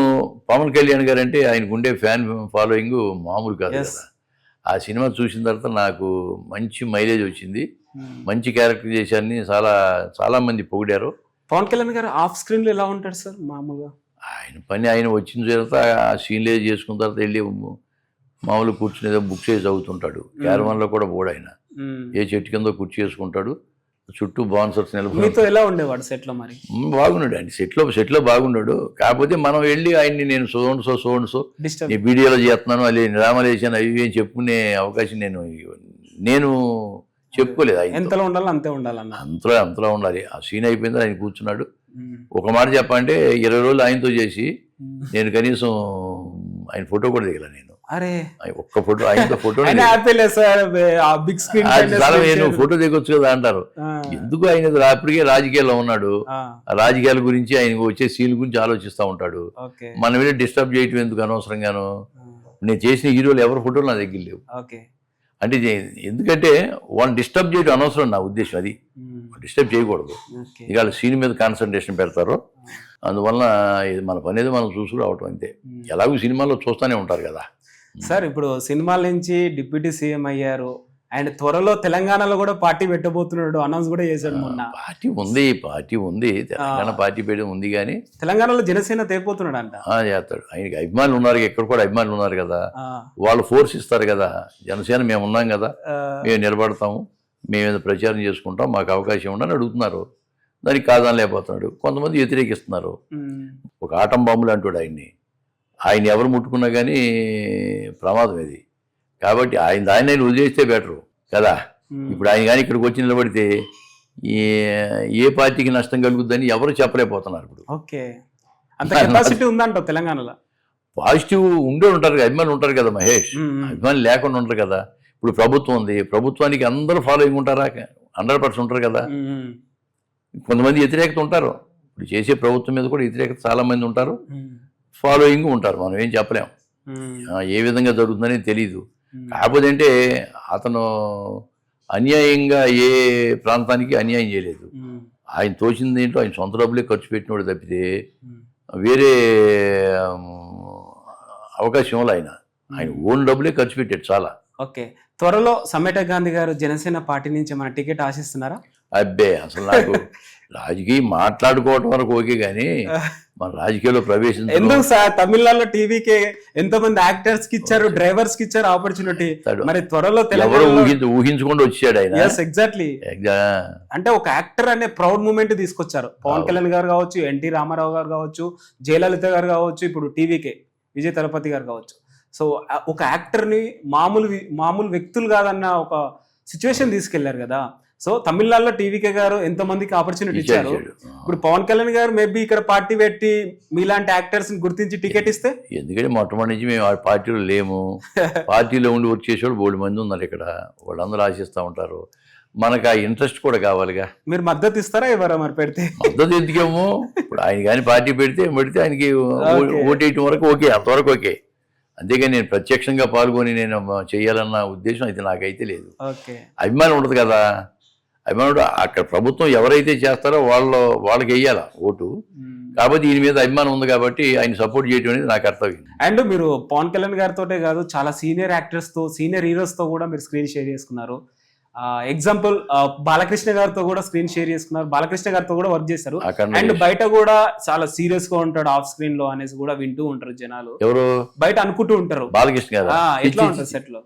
పవన్ కళ్యాణ్ గారు అంటే ఆయనకు ఉండే ఫ్యాన్ ఫాలోయింగ్ మామూలు కాదు కదా. ఆ సినిమా చూసిన తర్వాత నాకు మంచి మైలేజ్ వచ్చింది, మంచి క్యారెక్టర్ చేశారని చాలా చాలా మంది పొగిడారు. పవన్ కళ్యాణ్ గారు ఆఫ్ స్క్రీన్ లో ఎలా ఉంటాడు సార్ మామూలుగా? ఆయన పని ఆయన వచ్చిన తర్వాత ఆ సీన్లే చేసుకున్న తర్వాత వెళ్ళి మామూలు కూర్చుని ఏదో బుక్ చేసి చదువుతుంటాడు. క్యారవాన్ లో కూడా పోడు ఆయన, ఏ చెట్టు కింద కుర్చీ చేసుకుంటాడు, చుట్టూ బాన్సర్స్ నిలబడి. ఎలా ఉండేవాడు సెట్ లో? మరి బాగున్నాడు అండి, సెట్ లో బాగున్నాడు. కాకపోతే మనం వెళ్ళి ఆయన్ని నేను సోన్సో ఈ వీడియోలో చేస్తున్నాను, అది రామలేశాను అవి ఏం చెప్పుకునే అవకాశం నేను చెప్పుకోలేదు. ఎంతలో ఉండాలి అంతే ఉండాలన్న, అంతలో ఉండాలి. ఆ సీన్ అయిపోయింది, ఆయన కూర్చున్నాడు. ఒక మాట చెప్పాలంటే 20 రోజులు ఆయనతో చేసి నేను కనీసం ఆయన ఫోటో కూడా దిగల నేను. అరే ఒక్క ఫోటో ఆయనతో ఫోటో ఆయన హ్యాపీ లేదు సార్ ఆ బిగ్ స్క్రీన్ చాలా నువ్వు ఫోటో దిగొచ్చు కదా అంటారు. ఎందుకు ఆయన అప్పటికే రాజకీయాల్లో ఉన్నాడు, ఆ రాజకీయాల గురించి ఆయన వచ్చే సీన్ గురించి ఆలోచిస్తూ ఉంటాడు. మనం వెళ్ళి డిస్టర్బ్ చేయటం ఎందుకు అనవసరంగాను. నేను చేసిన హీరోలు ఎవరి ఫోటోలు నా దగ్గర లేవు. అంటే ఎందుకంటే వాళ్ళని డిస్టర్బ్ చేయడం అనవసరం నా ఉద్దేశం. అది డిస్టర్బ్ చేయకూడదు. ఇవాళ సీన్ మీద కాన్సన్ట్రేషన్ పెడతారు. అందువల్ల మన పని ఏదో మనం చూసుకురావటం అంతే. ఎలాగో సినిమాలో చూస్తూనే ఉంటారు కదా సార్. ఇప్పుడు సినిమాల నుంచి డిప్యూటీ సీఎం అయ్యారు అండ్ త్వరలో తెలంగాణలో కూడా పార్టీ పెట్టబోతున్నాడు, అనౌన్స్ కూడా చేశాడు మొన్న. పార్టీ ఉంది తెలంగాణ పార్టీ పెట్టడం ఉంది, కానీ తెలంగాణలో జనసేన తేపోతున్నాడు అంట. చేస్తాడు. ఆయనకి అభిమానులు ఉన్నారు, ఎక్కడ కూడా అభిమానులు ఉన్నారు కదా, వాళ్ళు ఫోర్స్ ఇస్తారు కదా. జనసేన మేము ఉన్నాం కదా, మేము నిలబడతాము, మేము ప్రచారం చేసుకుంటాం, మాకు అవకాశం ఉండని అడుగుతున్నారు. దానికి కాదని లేకపోతున్నాడు. కొంతమంది వ్యతిరేకిస్తున్నారు. ఒక ఆటం బాంబులు అంటాడు ఆయన ఎవరు ముట్టుకున్నా కానీ ప్రమాదం ఇది. కాబట్టి ఆయన వదిలేస్తే బెటరు కదా. ఇప్పుడు ఆయన కానీ ఇక్కడికి వచ్చి నిలబడితే ఏ పార్టీకి నష్టం కలుగుద్దని ఎవరు చెప్పలేకపోతున్నారు. ఇప్పుడు అంత కెపాసిటీ ఉందంట తెలంగాణలో. పాజిటివ్ ఉండే ఉంటారు కదా, అభిమానులు ఉంటారు కదా మహేష్. అభిమానులు లేకుండా ఉంటారు కదా. ఇప్పుడు ప్రభుత్వం ఉంది, ప్రభుత్వానికి అందరూ ఫాలోయింగ్ ఉంటారా? 100% ఉంటారు కదా. కొంతమంది వ్యతిరేకత ఉంటారు. ఇప్పుడు చేసే ప్రభుత్వం మీద కూడా వ్యతిరేకత చాలా మంది ఉంటారు, ఫాలోయింగ్ ఉంటారు. మనం ఏం చెప్పలేం ఏ విధంగా జరుగుతుందని తెలీదు. కాకపోతే అంటే అతను అన్యాయంగా ఏ ప్రాంతానికి అన్యాయం చేయలేదు. ఆయన తోచింది ఏంటో ఆయన సొంత డబ్బులే ఖర్చు పెట్టినోడు తప్పితే వేరే అవకాశం వల్ల ఆయన ఓన్ డబ్బులే ఖర్చు పెట్టాడు చాలా. త్వరలో సమెట గాంధీ గారు జనసేన పార్టీ నుంచి మన టికెట్ ఆశిస్తున్నారా? అబ్బే అసలు నాకు రాజకీయం మాట్లాడుకోవటం వరకు ఓకే, కానీ మన రాజకీయాల్లో ప్రవేశించడం ఎందుకు సార్? తమిళనాడులో టీవీకి ఎంతో మంది యాక్టర్స్ కి ఇచ్చారు, డ్రైవర్స్ కి ఇచ్చారు ఆపర్చునిటీ. మరి త్వరలో ఊహించుకుంటూ వచ్చాడు ఆయన. ఎగ్జాక్ట్లీ. అంటే ఒక యాక్టర్ అనే ప్రౌడ్ మూమెంట్ తీసుకొచ్చారు. పవన్ కళ్యాణ్ గారు కావచ్చు, ఎన్టీ రామారావు గారు కావచ్చు, జయలలిత గారు కావచ్చు, ఇప్పుడు టీవీకే విజయ్ తలపతి గారు కావచ్చు. సో ఒక యాక్టర్ ని మామూలు వ్యక్తులు కాదన్న ఒక సిచ్యువేషన్ తీసుకెళ్లారు కదా. సో తమిళనాడులో టీవీకే గారు ఎంతో మందికి ఆపర్చునిటీ ఇచ్చారు. ఇప్పుడు పవన్ కళ్యాణ్ గారు మేబీ ఇక్కడ పార్టీ పెట్టి మీలాంటి యాక్టర్స్ ని గుర్తించి టికెట్ ఇస్తే, ఎందుకంటే మొట్టమొదటి నుంచి మేము ఆ పార్టీలో లేము. పార్టీలో ఉండి వర్క్ చేసేవాళ్ళు 3 మంది ఉన్నారు ఇక్కడ, వాళ్ళందరూ ఆశిస్తూ ఉంటారు. మనకు ఆ ఇంట్రెస్ట్ కూడా కావాలిగా. మీరు మద్దతు ఇస్తారా ఎవరా? మరి పెడితే మద్దతు ఎందుకేమో. ఇప్పుడు ఆయన కానీ పార్టీ పెడితే ఆయనకి ఓటేయటం వరకు ఓకే, అంతవరకు ఓకే. అంతేగాని నేను ప్రత్యక్షంగా పాల్గొని నేను చేయాలన్న ఉద్దేశం అయితే నాకైతే లేదు. అభిమానం ఉండదు కదా. అభిమానుడు అక్కడ ప్రభుత్వం ఎవరైతే చేస్తారో వాళ్ళకి వెయ్యాల ఓటు. కాబట్టి ఈయన మీద అభిమానం ఉంది కాబట్టి ఆయన సపోర్ట్ చేయడం అనేది నాకు అర్థమైంది. అండ్ మీరు పవన్ కళ్యాణ్ గారితోటే కాదు, చాలా సీనియర్ యాక్టర్స్ తో, సీనియర్ హీరోస్ తో కూడా మీరు స్క్రీన్ షేర్ చేసుకున్నారు. ఎగ్జాంపుల్ బాలకృష్ణ గారితో కూడా స్క్రీన్ షేర్ చేసుకున్నారు, బాలకృష్ణ గారితో కూడా వర్క్ చేశారు. అండ్ బయట కూడా చాలా సీరియస్ గా ఉంటాడు ఆఫ్ స్క్రీన్ లో అనేసి కూడా వింటూ ఉంటారు జనాలు, ఎవరు బయట అనుకుంటూ ఉంటారు. బాలకృష్ణ గారు ఎట్లా ఉంటారు సెట్ లో?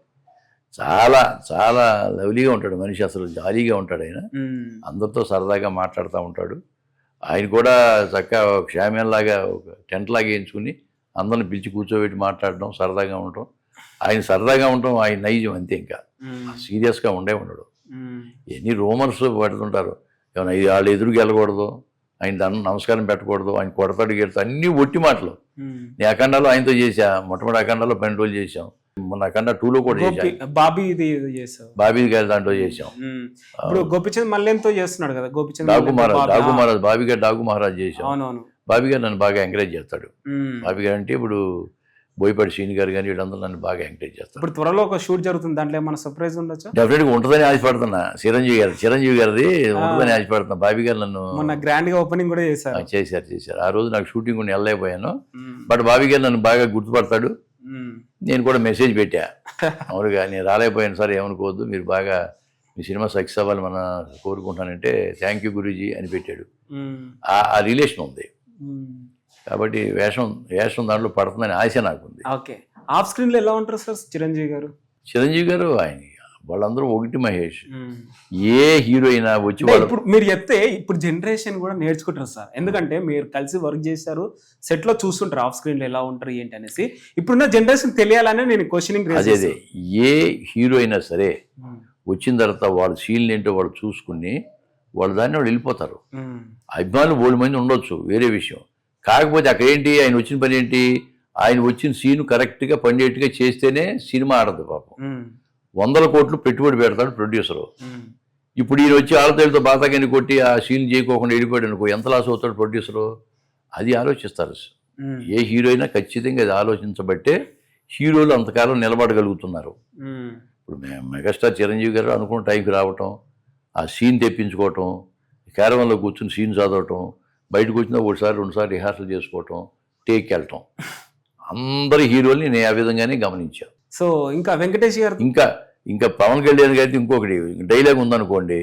చాలా చాలా లవ్లీగా ఉంటాడు మనిషి, అసలు జాలీగా ఉంటాడు ఆయన. అందరితో సరదాగా మాట్లాడుతూ ఉంటాడు. ఆయన కూడా చక్కగా క్షేమేలాగా ఒక టెంట్ లాగా వేయించుకుని అందరిని పిలిచి కూర్చోబెట్టి మాట్లాడడం, సరదాగా ఉండటం. ఆయన సరదాగా ఉండటం ఆయన నైజం అంతే. ఇంకా సీరియస్గా ఉండడు. ఎన్ని రూమర్స్ పెడుతుంటారు, ఏమన్నా వాళ్ళు ఎదురుకు వెళ్ళకూడదు, ఆయన నమస్కారం పెట్టకూడదు, ఆయన కొడతాడు గెడతాడు, అన్నీ ఒట్టి మాటలు. నేను అఖండాలో ఆయనతో చేశా, మొట్టమొదటి అఖండాలో 12 రోజులు చేశాం. మొన్న అఖండ 2లో కూడా చేశాం, బాబీ గారి దాంట్లో చేశాం. ఇప్పుడు గోపిచంద్ మల్లేంతో చేస్తున్నాడు కదా, గోపిచంద్ డాగు మహారాజ్ బాబీ గారు డాగు మహారాజ్ చేశాం. బాబీ గారు నన్ను బాగా ఎంకరేజ్ చేస్తాడు. బాబీ గారు అంటే ఇప్పుడు బోయపాటి శ్రీని గారు కానీ వీళ్ళందరూ నన్ను బాగా ఎంకరేజ్ చేస్తారు. ఇప్పుడు త్వరలో ఒక షూట్ జరుగుతుంది, దాంట్లో ఏమైనా సర్ప్రైజ్ ఉండొచ్చు? డెఫినెట్గా ఉంటుందని ఆశపడుతున్నా. చిరంజీవి గారిది ఉంటుందని ఆశపడుతున్నా. బాబీ గారు నన్ను మొన్న గ్రాండ్ గా ఓపెనింగ్ కూడా చేశారు. ఆ రోజు నాకు షూటింగ్ కూడా వెళ్ళలేకపోయాను. బట్ బాబీ గారు నన్ను బాగా గుర్తుపడతాడు. నేను కూడా మెసేజ్ పెట్టా, అవునుగా నేను రాలేకపోయాను సార్, ఏమనుకోవద్దు, మీరు బాగా మీ సినిమా సక్సెస్ అవ్వాలి మన కోరుకుంటానంటే థ్యాంక్ యూ గురూజీ అని పెట్టాడు. ఆ రిలేషన్ ఉంది కాబట్టి వేషం దాంట్లో పడుతుందని ఆశ నాకుంది. ఓకే. ఆఫ్ స్క్రీన్ లో ఎలా ఉంటారు సార్ చిరంజీవి గారు? ఆయన వాళ్ళందరూ ఒకటి మహేష్. ఏ హీరో అయినా వచ్చి ఇప్పుడు మీరు చెప్తే ఇప్పుడు జనరేషన్ కూడా నేర్చుకుంటారు సార్. ఎందుకంటే మీరు కలిసి వర్క్ చేశారు, సెట్ లో చూస్తుంటారు ఆఫ్ స్క్రీన్ లో ఎలా ఉంటారు ఏంటి అనేసి. ఇప్పుడున్న జనరేషన్ తెలియాలని నేను క్వశ్చనింగ్. అదే ఏ హీరో అయినా సరే వచ్చిన తర్వాత వాళ్ళ సీన్లు ఏంటో వాళ్ళు చూసుకుని వాళ్ళు దాన్ని వాళ్ళు వెళ్ళిపోతారు. అభిమానులు 3 మంది ఉండొచ్చు, వేరే విషయం. కాకపోతే అక్కడ ఏంటి, ఆయన వచ్చిన పని ఏంటి, ఆయన వచ్చిన సీను కరెక్ట్గా పండేట్టుగా చేస్తేనే సినిమా ఆడదు పాపం. ఉమ్, 100 కోట్లు పెట్టుబడి పెడతాడు ప్రొడ్యూసరు. ఉమ్, ఇప్పుడు ఈయన వచ్చి ఆడతలతో బాతాగాని కొట్టి ఆ సీన్ చేయకోకుండా వెళ్ళిపోయాడు అనుకో, ఎంత లాస్ అవుతాడు ప్రొడ్యూసరు? అది ఆలోచిస్తారు. ఉమ్, ఏ హీరో అయినా ఖచ్చితంగా అది ఆలోచించబట్టే హీరోలు అంతకాలం నిలబడగలుగుతున్నారు. ఉమ్, ఇప్పుడు మెగాస్టార్ చిరంజీవి గారు అనుకున్న టైంకి రావటం, ఆ సీన్ తెప్పించుకోవటం, క్యారవన్లో కూర్చుని సీన్ చదవటం, బయటకు వచ్చినా ఒకసారి 2 సార్లు రిహార్సల్ చేసుకోవటం, టేక్ వెళ్ళటం, అందరి హీరోల్ని నేను ఆ విధంగానే గమనించాను. సో ఇంకా వెంకటేష్ గారు ఇంకా ఇంకా పవన్ కళ్యాణ్ గారికి ఇంకొకటి డైలాగ్ ఉందనుకోండి,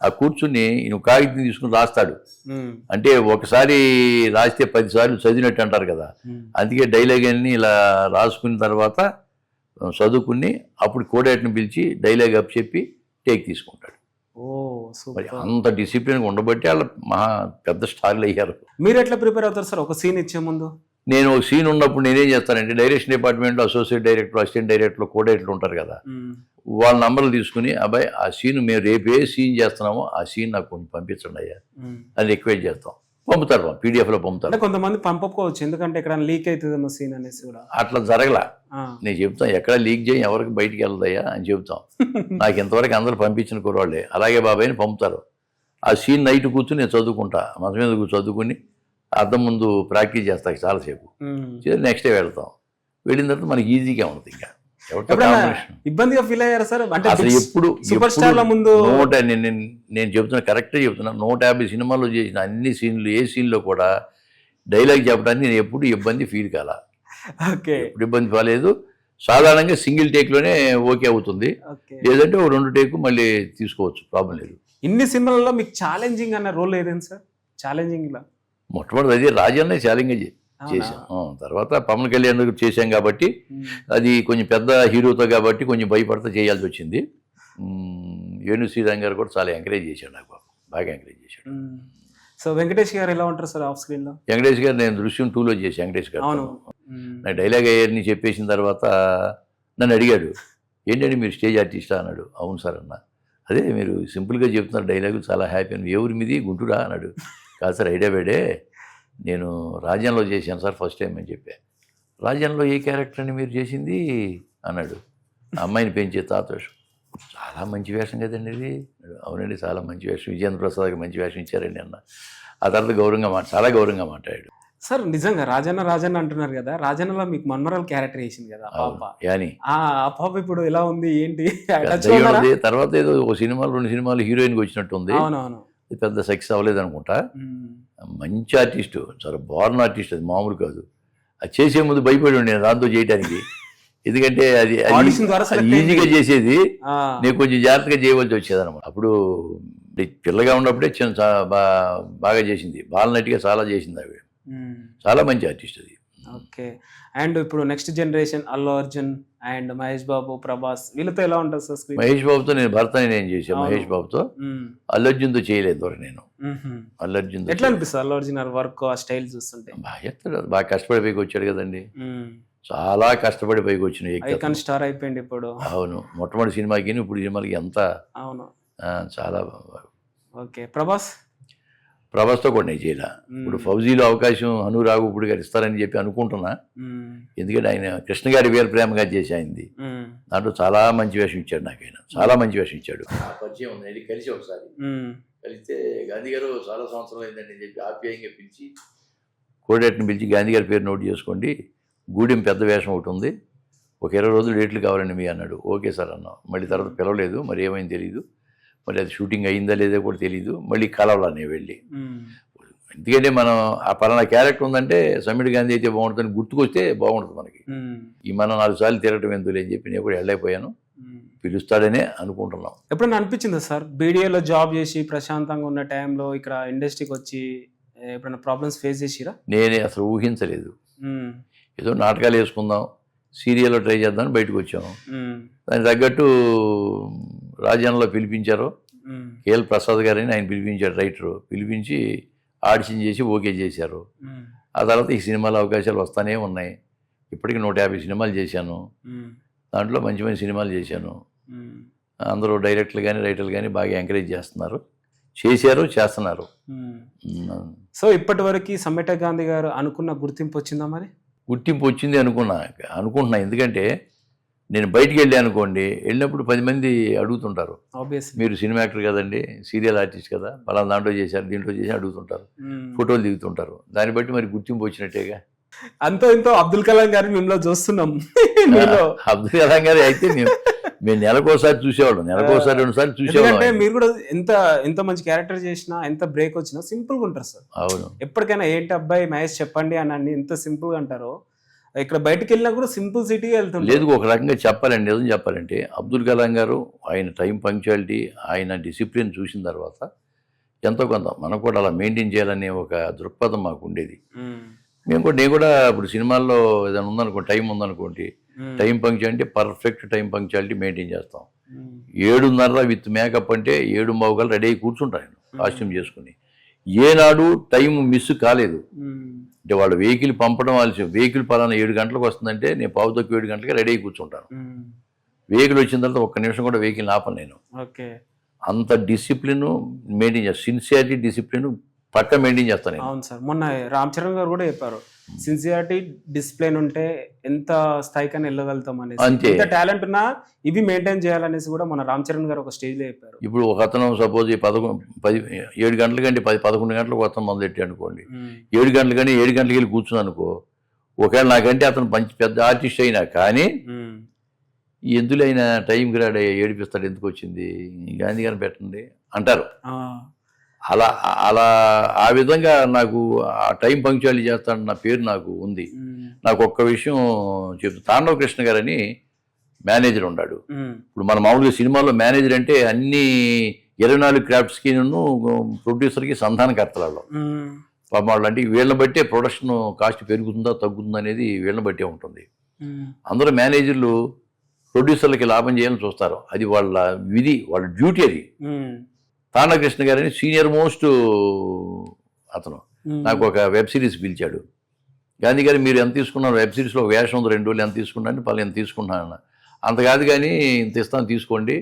ఆ కూర్చుని నువ్వు కాగితం తీసుకుని రాస్తాడు. ఉమ్, అంటే ఒకసారి రాస్తే 10 సార్లు చదివినట్టు అంటారు కదా, ఉమ్, అందుకే డైలాగ్ అన్ని ఇలా రాసుకున్న తర్వాత చదువుకుని అప్పుడు కోడేట్ని పిలిచి డైలాగ్ అప్ చెప్పి టేక్ తీసుకుంటాడు. ఓ మరి సూపర్. అంత డిసిప్లిన్గా ఉండబట్టి వాళ్ళు మహా పెద్ద స్టార్లు అయ్యారు. మీరు ఎట్లా ప్రిపేర్ అవుతారు సార్ ఒక సీన్ ఇచ్చే ముందు? నేను ఒక సీన్ ఉన్నప్పుడు నేనేం చేస్తానంటే, డైరెక్షన్ డిపార్ట్మెంట్లో associate director, assistant director, co director ఉంటారు కదా, ఉమ్, వాళ్ళ నంబర్లు తీసుకుని అబ్బాయి ఆ సీన్ మేము రేపు ఏ సీన్ చేస్తున్నామో ఆ సీన్ నాకు కొంచెం పంపించండి అయ్యా ఉమ్. అని రిక్వెస్ట్ చేస్తాం. పంపుతారు, పీడిఎఫ్లో పంపుతారు. అంటే కొంతమంది పంపకపోవచ్చు, ఎందుకంటే ఇక్కడ లీక్ అవుతుందేమో సీన్ అనేసి కూడా. అట్లా జరగలా. ఆ. నేను చెప్తాం ఎక్కడ లీక్ చేయి, ఎవరికి బయటికి వెళ్దయ్యా అని చెబుతాం. నాకు ఇంతవరకు అందరూ పంపించిన కుర్రాళ్ళే అలాగే బాబాయ్ అని పంపుతారు. ఆ సీన్ నైట్ కూర్చుని నేను చదువుకుంటా, మంచం మీద కూర్చొని చదువుకుని అద్దం ముందు ప్రాక్టీస్ చేస్తాను చాలాసేపు. ఉమ్. నెక్స్ట్ డే వెళ్తాం. వెళ్ళిన తర్వాత మనకి ఈజీగా ఉంటుంది. ఇంకా ఎవరితో ఎప్పుడైనా కాంబినేషన్ ఇబ్బందిగా ఫీల్ అయ్యారా సార్? అంటే అసలు ఎప్పుడు సూపర్ స్టార్ ల ముందు నేను చెప్తున్నా, కరెక్ట్గా చెప్తున్నా, 150 సినిమాల్లో చేసిన అన్ని సీన్లు ఏ సీన్లో కూడా డైలాగ్ చెప్పడానికి నేను ఎప్పుడు ఇబ్బంది ఫీల్ కాలా. ఓకే ఎప్పుడు ఇబ్బంది కాలేదు. సాధారణంగా సింగిల్ టేక్లోనే ఓకే అవుతుంది, ఓకే. లేదంటే ఓ 2 టేక్ మళ్ళీ తీసుకోవచ్చు, ప్రాబ్లం లేదు. ఇన్ని సినిమాలలో మీకు ఛాలెంజింగ్ అన్న రోల్ ఏదైంది సార్? ఛాలెంజింగ్ లా మొట్టమొదటి అది రాజన్నే ఛాలెంజ్ చేశాం. తర్వాత పవన్ కళ్యాణ్ దగ్గర చేశాం కాబట్టి అది కొంచెం పెద్ద హీరోతో కాబట్టి కొంచెం భయపడతా చేయాల్సి వచ్చింది. వేణు శ్రీరామ్ గారు కూడా చాలా ఎంకరేజ్ చేశాడు నాకు, బాగా ఎంకరేజ్ చేశాడు. సో వెంకటేష్ గారు ఎలా ఉంటారు సార్ ఆఫ్ స్క్రీన్ లో? వెంకటేష్ గారు నేను దృశ్యం 2లో చేసి వెంకటేష్ గారు అవును. నా డైలాగ్ అయ్యారని చెప్పేసిన తర్వాత నన్ను అడిగాడు, ఏంటంటే మీరు స్టేజ్ ఆర్టిస్టా అన్నాడు. అవును సార్ అన్న. అదే మీరు సింపుల్గా చెప్తున్నారు డైలాగు, చాలా హ్యాపీ అని. ఎవరి మీది గుంటూరా అన్నాడు. కాదు సార్ హైదరాబాదే, నేను రాజ్యంలో చేశాను సార్ ఫస్ట్ టైం అని చెప్పా. రాజ్యంలో ఏ క్యారెక్టర్ అని మీరు చేసింది అన్నాడు. అమ్మాయిని పెంచే తాతోషం. చాలా మంచి వేషం కదండి ఇది. అవునండి చాలా మంచి వేషం, విజేంద్ర ప్రసాద్కి మంచి వేషం ఇచ్చారండి అన్న. ఆ తర్వాత చాలా గౌరవంగా మాట్లాడాడు. సార్ నిజంగా రాజన్న అంటున్నారు కదా, రాజన్నలో మీకు మన్మరాల్ క్యారెక్టర్ వేసింది కదా పాప. యాని ఆ పాప ఇప్పుడు ఎలా ఉంది ఏంటి? తర్వాత ఏదో ఒక సినిమాలు 2 సినిమాలు హీరోయిన్కి వచ్చినట్టుంది. అవునవును. పెద్ద సక్సెస్ అవ్వలేదు అనుకుంటా. మంచి ఆర్టిస్టు, చాలా బార్న్ ఆర్టిస్ట్, అది మామూలు కాదు. అది చేసే ముందు భయపడి ఉండే దాంతో చేయడానికి, ఎందుకంటే అది ఈజీగా చేసేది, నేను కొంచెం జాగ్రత్తగా చేయవలసి వచ్చేది అనమాట. అప్పుడు పిల్లగా ఉన్నప్పుడే బాగా చేసింది, బాలనటిగా చాలా చేసింది ఆవిడ. చాలా మంచి ఆర్టిస్ట్ అది. ఓకే. అండ్ ఇప్పుడు next generation Allu Arjun and Mahesh Babu, Prabhas, వీళ్ళతో ఎలా ఉంటుంది సార్ స్క్రీన్? మహేష్ బాబుతో నేను భర్తని నేను చేశాను. మహేష్ బాబుతో. అల్లు అర్జున్తో చేయలేదు వరకు నేను. అల్లు అర్జున్ ఎట్లా అనిపిస్తుంది అల్లు అర్జున్ వర్క్, ఆ స్టైల్ చూస్తుంటే? బాగా చెప్తాడు, బాగా కష్టపడి పైకి వచ్చాడు కదండి. చాలా కష్టపడి పైకి వచ్చిన ఐకాన్ స్టార్ అయిపోయింది ఇప్పుడు. అవును, మొట్టమొదటి సినిమాకి ఇప్పుడు సినిమాలకి ఎంత. అవును, చాలా. ఓకే. ప్రభాస్తో కూడా నేను చేయలే. ఇప్పుడు ఫౌజీలో అవకాశం అనురాగు ఇప్పుడు గారు ఇస్తారని చెప్పి అనుకుంటున్నా. ఎందుకంటే ఆయన కృష్ణ గారి వీర ప్రేమగా చేసి అయింది, దాంట్లో చాలా మంచి వేషం ఇచ్చాడు నాకు. ఆయన చాలా మంచి వేషం ఇచ్చాడు. పరిచయం ఉంది, కలిసి ఒకసారి కలిస్తే గాంధీ గారు చాలా సంవత్సరాలు అయిందండి అని చెప్పి ఆప్యాయంగా పిలిచి, కోడేట్ని పిలిచి గాంధీ గారి పేరు నోట్ చేసుకోండి, గూడెం పెద్ద వేషం ఒకటి ఉంది, ఒక 20 రోజులు డేట్లు కావాలండి మీ అన్నాడు. ఓకే సార్ అన్నాం. మళ్ళీ తర్వాత పిలవలేదు, మరి ఏమైంది తెలియదు, మరి అది షూటింగ్ అయిందా లేదా కూడా తెలియదు. మళ్ళీ కలవాలని వెళ్ళి, ఎందుకంటే మనం ఆ పలానా క్యారెక్టర్ ఉందంటే సమ్మిడి గాంధీ అయితే బాగుంటుందని గుర్తుకొస్తే బాగుంటుంది మనకి. ఈ మనం 4 సార్లు తిరగటం ఎందుకు అని చెప్పి నేను కూడా వెళ్ళైపోయాను. పిలుస్తాడనే అనుకుంటున్నాం. ఎప్పుడైనా అనిపించిందా సార్ బీడీఏలో జాబ్ చేసి ప్రశాంతంగా ఉన్న టైంలో ఇక్కడ ఇండస్ట్రీకి వచ్చి ఎప్పుడైనా ప్రాబ్లమ్స్ ఫేస్ చేసిరా? నేనే అసలు ఊహించలేదు. ఏదో నాటకాలు వేసుకుందాం, సీరియల్లో ట్రై చేద్దామని బయటకు వచ్చాము. దానికి తగ్గట్టు రాజ్యంలో పిలిపించారు. కేఎల్ ప్రసాద్ గారిని ఆయన పిలిపించాడు, రైటరు. పిలిపించి ఆడిషన్ చేసి ఓకే చేశారు. ఆ తర్వాత ఈ సినిమాల అవకాశాలు వస్తానే ఉన్నాయి. ఇప్పటికి 150 సినిమాలు చేశాను. దాంట్లో మంచి మంచి సినిమాలు చేశాను. అందరూ డైరెక్టర్లు కానీ రైటర్లు కానీ బాగా ఎంకరేజ్ చేస్తున్నారు, చేస్తున్నారు. సో ఇప్పటి వరకు సమ్మెట గాంధీ గారు అనుకున్న గుర్తింపు వచ్చిందా మరి? గుర్తింపు వచ్చింది అనుకుంటున్నా. ఎందుకంటే నేను బయటికి వెళ్ళి అనుకోండి, వెళ్ళినప్పుడు 10 మంది అడుగుతుంటారు, ఆబ్వియస్లీ. మీరు సినిమా యాక్టర్ కదండి, సీరియల్ ఆర్టిస్ట్ కదా, పలానా దాంట్లో చేశారు, దీంట్లో చేసి అడుగుతుంటారు, ఫోటోలు దిగుతుంటారు. దాన్ని బట్టి మరి గుర్తింపు వచ్చినట్టేగా. అంతో ఇంతో అబ్దుల్ కలాం గారి మేము చూస్తున్నాం. మీలో అబ్దుల్ కలాం గారు అయితే మేము నెలకోసారి చూసేవాళ్ళం, నెలకోసారి 2 సార్లు ఎందుకంటే చూసేవాళ్ళం. మీరు కూడా ఎంత మంచి క్యారెక్టర్ చేసినా, ఎంత బ్రేక్ వచ్చినా సింపుల్ గా ఉంటారు సార్. అవును, ఎప్పటికైనా ఏంటి అబ్బాయి మహేష్ చెప్పండి అని ఎంత సింపుల్ గా అంటారో, ఇక్కడ బయటకు వెళ్ళినా కూడా సింపుల్ సిటీగా వెళ్తుంటారు. లేదు, ఒక రకంగా చెప్పాలండి, నిజం చెప్పాలంటే అబ్దుల్ కలాం గారు ఆయన టైం పంక్చువాలిటీ, ఆయన డిసిప్లిన్ చూసిన తర్వాత ఎంతో కొంత మనం కూడా అలా మెయింటైన్ చేయాలనే ఒక దృక్పథం మాకు ఉండేది. నేను కూడా ఇప్పుడు సినిమాల్లో ఏదైనా ఉందనుకో, టైం ఉందనుకోండి, time punctuality perfect time punctuality maintain చేస్తాం. 7:30 విత్ మేకప్ అంటే 7:15 రెడీ అయ్యి కూర్చుంటాను కాస్ట్యూమ్ చేసుకుని. ఏనాడు టైం మిస్ కాలేదు. అంటే వాళ్ళు వెహికల్ పంపడం ఆలస్యం, వెహికల్ పలానా 7 గంటలకు వస్తుందంటే నేను 7:15 గంటలకి రెడీ అయ్యి కూర్చుంటాను. వెహికల్ వచ్చిన తర్వాత 1 నిమిషం కూడా వెహికల్ ఆపను నేను. అంత డిసిప్లిన్ మెయింటైన్ చేస్తాను, సిన్సియారిటీ డిసిప్లిన్ పక్క మెయింటైన్ చేస్తాను నేను. అవును సార్, మొన్న రామ్ చరణ్ గారు కూడా చెప్పారు, సిన్సియారిటీ డిసిప్లిన్ ఉంటే ఎంత స్థాయికైనా వెళ్ళగలుగుతాం అనేసి. ఎంత టాలెంట్ ఉన్నా ఇవి మెయింటైన్ చేయాలనేసి కూడా మన రామ్ చరణ్ గారు ఒక స్టేజ్ లో చెప్పారు. ఇప్పుడు ఒక అతను సపోజ్ 7 గంటల కంటే 10-11 గంటలకు వస్తాం మొదలెట్టి అనుకోండి, 7 గంటల కంటే 7 గంటలకి వెళ్ళి కూర్చున్నాను అనుకో, ఒకవేళ నాకంటే అతను మంచి పెద్ద ఆర్టిస్ట్ అయినా కానీ ఎందులైనా టైంకి రాడు, ఏడిపిస్తాడు, ఎందుకు వచ్చింది, గాంధీ గారిని పెట్టండి అంటారు. అలా అలా ఆ విధంగా నాకు ఆ టైం పంక్చువాలిటీ చేస్తాడన్న పేరు నాకు ఉంది. నాకు ఒక్క విషయం చెప్తా, తాండవ కృష్ణ గారని మేనేజర్ ఉన్నాడు. ఇప్పుడు మన మామూలుగా సినిమాలో మేనేజర్ అంటే అన్ని 24 క్రాఫ్ట్స్కి ప్రొడ్యూసర్కి సంధానకర్తలలో పాపం వాళ్ళు. అంటే వీళ్ళని బట్టే ప్రొడక్షన్ కాస్ట్ పెరుగుతుందా తగ్గుతుందా అనేది వీళ్ళని బట్టే ఉంటుంది. అందరూ మేనేజర్లు ప్రొడ్యూసర్లకి లాభం చేయాలని చూస్తారు, అది వాళ్ళ విధి, వాళ్ళ డ్యూటీ అది. తాండకృష్ణ గారని సీనియర్ మోస్ట్ అతను నాకు ఒక వెబ్ సిరీస్ పిలిచాడు. గాంధీ గారు మీరు ఎంత తీసుకున్నారు, వెబ్ సిరీస్లో ఒక వేషం ఉంది, 2 రోజులు ఎంత తీసుకున్నాను, పలు ఎంత తీసుకున్నాను, అంత కాదు కానీ ఇంత ఇస్తాను తీసుకోండి,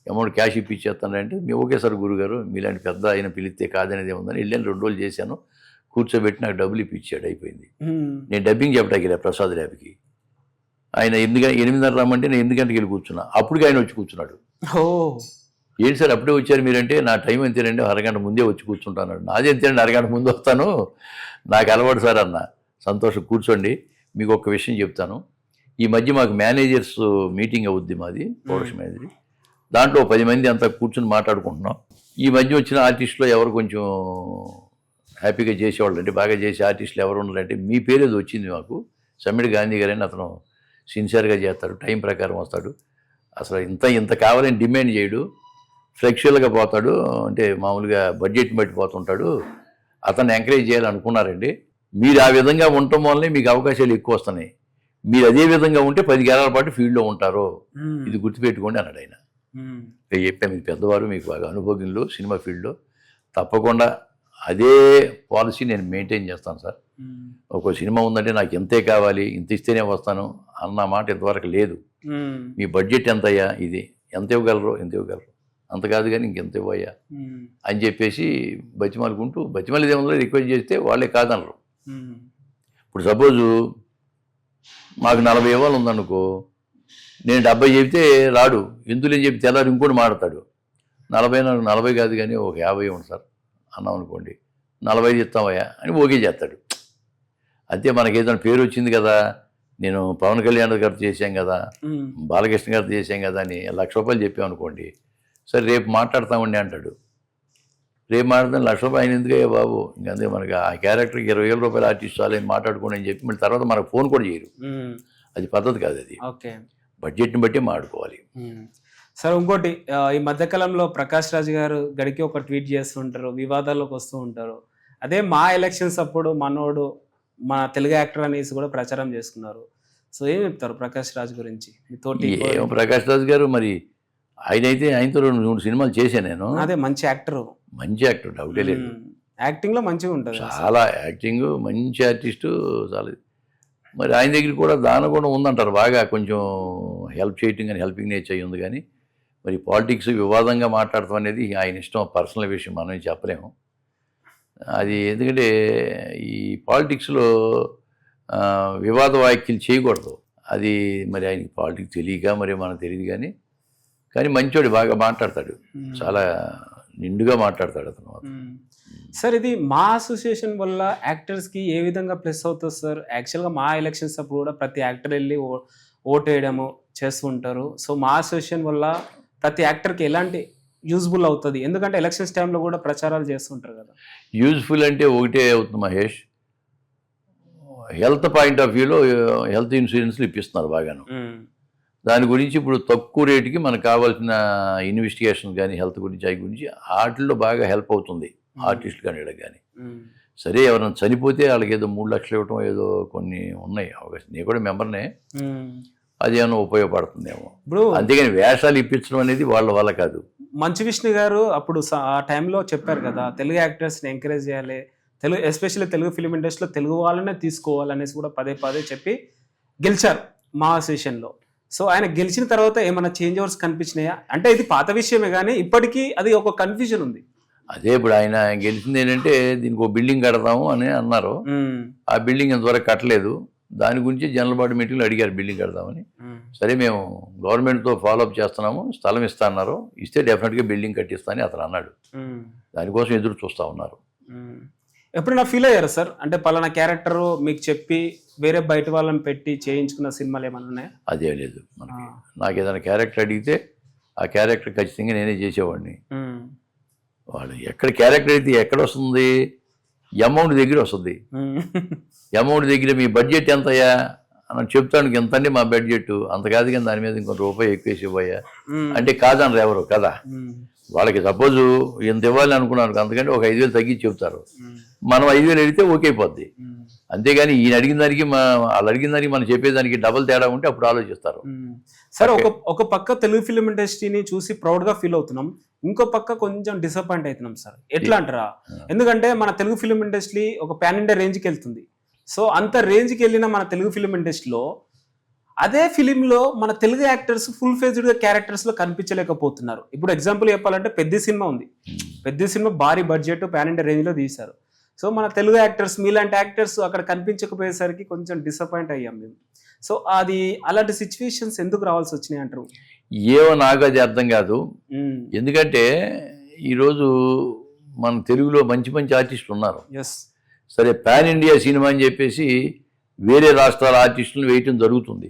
అమౌంట్ క్యాష్ ఇప్పించేస్తానంటే, మీ ఓకే సార్ గురుగారు, మీలాంటి పెద్ద ఆయన పిలిస్తే కాదనేది ఏముందని వెళ్ళాను. 2 రోజులు చేశాను, కూర్చోబెట్టి నాకు డబ్బులు ఇప్పించాడు, అయిపోయింది. నేను డబ్బింగ్ చెప్పడానికి వెళ్ళా ప్రసాద్ ల్యాబ్కి. ఆయన 8:30 రమ్మంటే నేను 8 గంటలకు వెళ్ళి కూర్చున్నా, అప్పటికి ఆయన వచ్చి కూర్చున్నాడు. ఏంటి సార్ అప్పుడే వచ్చారు మీరంటే, నా టైం ఎంతేనండి, అరగంట ముందే వచ్చి కూర్చుంటాను. నాది ఎంతేనండి, అరగంట ముందు వస్తాను, నాకు అలవాటు సార్ అన్న. సంతోషం, కూర్చోండి, మీకు ఒక విషయం చెప్తాను. ఈ మధ్య మాకు మేనేజర్స్ మీటింగ్ అవుద్ది, మాది ప్రొడక్షన్ మేనేజర్, దాంట్లో 10 మంది అంతా కూర్చొని మాట్లాడుకుంటున్నాం. ఈ మధ్య వచ్చిన ఆర్టిస్టులో ఎవరు కొంచెం హ్యాపీగా చేసేవాళ్ళు అంటే, బాగా చేసే ఆర్టిస్టులు ఎవరు ఉన్నారంటే, మీ పేరు ఏదో వచ్చింది మాకు, సమ్మిడి గాంధీ గారు అని, అతను సిన్సియర్గా చేస్తాడు, టైం ప్రకారం వస్తాడు, అసలు ఇంత కావాలని డిమాండ్ చేయడు, ఫ్లెక్చువల్గా పోతాడు, అంటే మామూలుగా బడ్జెట్ని బట్టి పోతుంటాడు, అతన్ని ఎంకరేజ్ చేయాలనుకున్నారండి. మీరు ఆ విధంగా ఉండటం వల్లనే మీకు అవకాశాలు ఎక్కువ వస్తున్నాయి. మీరు అదే విధంగా ఉంటే 10 ఏళ్ల పాటు ఫీల్డ్లో ఉంటారు, ఇది గుర్తుపెట్టుకోండి అన్నాడు ఆయన. చెప్పాను, మీకు పెద్దవారు, మీకు బాగా అనుభవజ్ఞులు సినిమా ఫీల్డ్లో, తప్పకుండా అదే పాలసీ నేను మెయింటైన్ చేస్తాను సార్. ఒక సినిమా ఉందంటే నాకు ఇంతే కావాలి, ఇంత ఇస్తేనే వస్తాను అన్న మాట ఇంతవరకు లేదు. మీ బడ్జెట్ ఎంతయ్యా, ఇది ఎంత ఇవ్వగలరు, ఎంత ఇవ్వగలరు, అంత కాదు కానీ ఇంకెంత ఇవ్వయ్యా అని చెప్పేసి బతిమాలి ఏమన్నా రిక్వెస్ట్ చేస్తే వాళ్ళే కాదనరు. ఇప్పుడు సపోజు మాకు 40 ఇవ్వాలి ఉందనుకో, నేను 70 చెబితే రాడు, ఎందులేని చెప్పి తెల్లారు ఇంకోటి మాడతాడు, 40 కాదు కానీ ఒక 50 ఇవ్వండి సార్ అన్నాం అనుకోండి, 45 ఇస్తామయ్యా అని ఓకే చేస్తాడు. అంతే, మనకి ఏదైనా పేరు వచ్చింది కదా, నేను పవన్ కళ్యాణ్ గారితో చేశాం కదా, బాలకృష్ణ గారితో చేశాం కదా అని 1,00,000 రూపాయలు చెప్పామనుకోండి, సరే రేపు మాట్లాడతామండి అంటాడు. రేపు మాట్లాడతాను, 1,00,000 రూపాయలు ఆయన ఎందుకయ్యా బాబు, ఇంకంతే మనకి ఆ క్యారెక్టర్కి 20,000 రూపాయలు ఆర్టిస్ట్ చాలని మాట్లాడుకోండి అని చెప్పి మళ్ళీ తర్వాత మనకు ఫోన్ కూడా చేయరు. అది పద్ధతి కాదు, అది బడ్జెట్ని బట్టి మాట్లాడుకోవాలి. సార్ ఇంకోటి, ఈ మధ్యకాలంలో ప్రకాష్ రాజ్ గారు గడికి ఒక ట్వీట్ చేస్తుంటారు, వివాదాల్లోకి వస్తూ ఉంటారు. అదే మా ఎలక్షన్స్ అప్పుడు మనోడు మన తెలుగు యాక్టర్ అనేసి కూడా ప్రచారం చేసుకున్నారు. సో ఏం చెప్తారు ప్రకాష్ రాజ్ గురించి? ప్రకాష్ రాజ్ గారు మరి ఆయనతో 2-3 సినిమాలు చేశాను నేను. అదే మంచి యాక్టర్, డౌటే లేదు, యాక్టింగ్ లో మంచిగా ఉంటుంది, చాలా యాక్టింగ్, మంచి ఆర్టిస్టు చాలా. మరి ఆయన దగ్గర కూడా దాని కూడా ఉందంటారు, బాగా కొంచెం హెల్ప్ చేయటం కానీ హెల్పింగ్ నేచర్ అయ్యి ఉంది. కానీ మరి పాలిటిక్స్ వివాదంగా మాట్లాడటం అనేది ఆయన ఇష్టం, పర్సనల్ విషయం, మనం చెప్పలేము అది. ఎందుకంటే ఈ పాలిటిక్స్లో వివాద వ్యాఖ్యలు చేయకూడదు. అది మరి ఆయనకి పాలిటిక్స్ తెలియక మరి మనకు తెలియదు కానీ మంచోడు, బాగా మాట్లాడతాడు, చాలా నిండుగా మాట్లాడతాడు అతను. సార్ ఇది మా అసోసియేషన్ వల్ల యాక్టర్స్కి ఏ విధంగా ప్లస్ అవుతుంది సార్? యాక్చువల్గా మా ఎలక్షన్స్ అప్పుడు కూడా ప్రతి యాక్టర్ వెళ్ళి ఓటు వేయడము చేస్తూ ఉంటారు. సో మా అసోసియేషన్ వల్ల ప్రతి యాక్టర్కి ఎలాంటి యూజ్ఫుల్ అవుతుంది? ఎందుకంటే ఎలక్షన్స్ టైంలో కూడా ప్రచారాలు చేస్తుంటారు కదా. యూజ్ఫుల్ అంటే ఒకటే అవుతుంది మహేష్, హెల్త్ పాయింట్ ఆఫ్ వ్యూలో హెల్త్ ఇన్సూరెన్స్లు ఇప్పిస్తున్నారు బాగాను. దాని గురించి ఇప్పుడు తక్కువ రేటుకి మనకు కావాల్సిన ఇన్వెస్టిగేషన్ కానీ హెల్త్ గురించి అవి గురించి వాటిల్లో బాగా హెల్ప్ అవుతుంది ఆర్టిస్టులు కానీ వీళ్ళకి కానీ. సరే ఎవరైనా చనిపోతే వాళ్ళకి ఏదో 3 లక్షలు ఇవ్వటం ఏదో కొన్ని ఉన్నాయి అవకాశం. నేను కూడా మెంబర్నే, అది ఏమైనా ఉపయోగపడుతుందేమో. ఇప్పుడు అంతేగాని వేషాలు ఇప్పించడం అనేది వాళ్ళ వల్ల కాదు. మంచు విష్ణు గారు అప్పుడు ఆ టైంలో చెప్పారు కదా, తెలుగు యాక్టర్స్ని ఎంకరేజ్ చేయాలి, తెలుగు ఎస్పెషల్లీ తెలుగు ఫిలిం ఇండస్ట్రీలో తెలుగు వాళ్ళనే తీసుకోవాలనేసి కూడా పదే చెప్పి గెలిచారు మా అసోసియేషన్లో. సో ఆయన గెలిచిన తర్వాత ఏమైనా చేంజ్ ఓవర్స్ కనిపించినాయా? అంటే ఇది పాత విషయమే కానీ ఇప్పటికీ అది ఒక కన్ఫ్యూజన్ ఉంది. అదే ఇప్పుడు ఆయన గెలిచింది ఏంటంటే దీనికి ఒక బిల్డింగ్ కడతాము అని అన్నారు. ఆ బిల్డింగ్ ఇంతవరకు కట్టలేదు. దాని గురించి జనరల్ బాడీ మీటింగ్లో అడిగారు బిల్డింగ్ కడదామని. సరే మేము గవర్నమెంట్తో ఫాలోఅప్ చేస్తున్నాము, స్థలం ఇస్తా అన్నారు, ఇస్తే డెఫినెట్గా బిల్డింగ్ కట్టిస్తానని అతను అన్నాడు. దానికోసం ఎదురు చూస్తూ ఉన్నారు. ఎప్పుడైనా ఫీల్ అయ్యారా సార్? అంటే పలానా క్యారెక్టర్ మీకు చెప్పి వేరే బయట వాళ్ళని పెట్టి చేయించుకున్న సినిమాలు ఏమైనా ఉన్నాయా? అదే లేదు మనకి. నాకు ఏదైనా క్యారెక్టర్ అడిగితే ఆ క్యారెక్టర్ ఖచ్చితంగా నేనే చేసేవాడిని. వాళ్ళు ఎక్కడ క్యారెక్టర్ అయితే ఎక్కడ వస్తుంది, అమౌంట్ దగ్గర వస్తుంది. అమౌంట్ దగ్గర మీ బడ్జెట్ ఎంతయ్యా అని చెప్తాను, ఎంత అండి మా బడ్జెట్, అంత కాదు కానీ దాని మీద ఇంకొక రూపాయి ఎక్కువేసి ఇవ్వయ్యా అంటే కాదనరు ఎవరు కదా. వాళ్ళకి సపోజ్ ఎంత ఇవ్వాలి అనుకున్నాను, అంతకంటే ఒక 5,000 తగ్గించి చెప్తారు. మనం 5,000 అడిగితే ఓకే అయిపోద్ది. అంతేగాని ఈయన అడిగిన దానికి వాళ్ళు అడిగిన దానికి మనం చెప్పేదానికి డబల్ తేడా ఉంటే అప్పుడు ఆలోచిస్తారు. సరే, ఒక పక్క తెలుగు ఫిలిం ఇండస్ట్రీని చూసి ప్రౌడ్ గా ఫీల్ అవుతున్నాం, ఇంకో పక్క కొంచెం డిసప్పాయింట్ అవుతున్నాం సార్. ఎట్లా అంటారా? ఎందుకంటే మన తెలుగు ఫిలిం ఇండస్ట్రీ ఒక పాన్ ఇండియా రేంజ్కి వెళ్తుంది. సో అంత రేంజ్కి వెళ్ళిన మన తెలుగు ఫిలిం ఇండస్ట్రీలో అదే ఫిలింలో మన తెలుగు యాక్టర్స్ ఫుల్ ఫేజ్డ్గా క్యారెక్టర్స్లో కనిపించలేకపోతున్నారు. ఇప్పుడు ఎగ్జాంపుల్ చెప్పాలంటే పెద్ద సినిమా ఉంది, పెద్ద సినిమా భారీ బడ్జెట్ పాన్ ఇండియా రేంజ్లో తీశారు. సో మన తెలుగు యాక్టర్స్, మీలాంటి యాక్టర్స్ అక్కడ కనిపించకపోయేసరికి కొంచెం డిసప్పాయింట్ అయ్యాం మేము. సో అది అలాంటి సిచ్యువేషన్స్ ఎందుకు రావాల్సి వచ్చినాయి అంటారు? ఏమో నాకు అది అర్థం కాదు. ఎందుకంటే ఈరోజు మన తెలుగులో మంచి మంచి ఆర్టిస్టులు ఉన్నారు. సరే పాన్ ఇండియా సినిమా అని చెప్పేసి వేరే రాష్ట్రాల ఆర్టిస్టులు వేయటం జరుగుతుంది,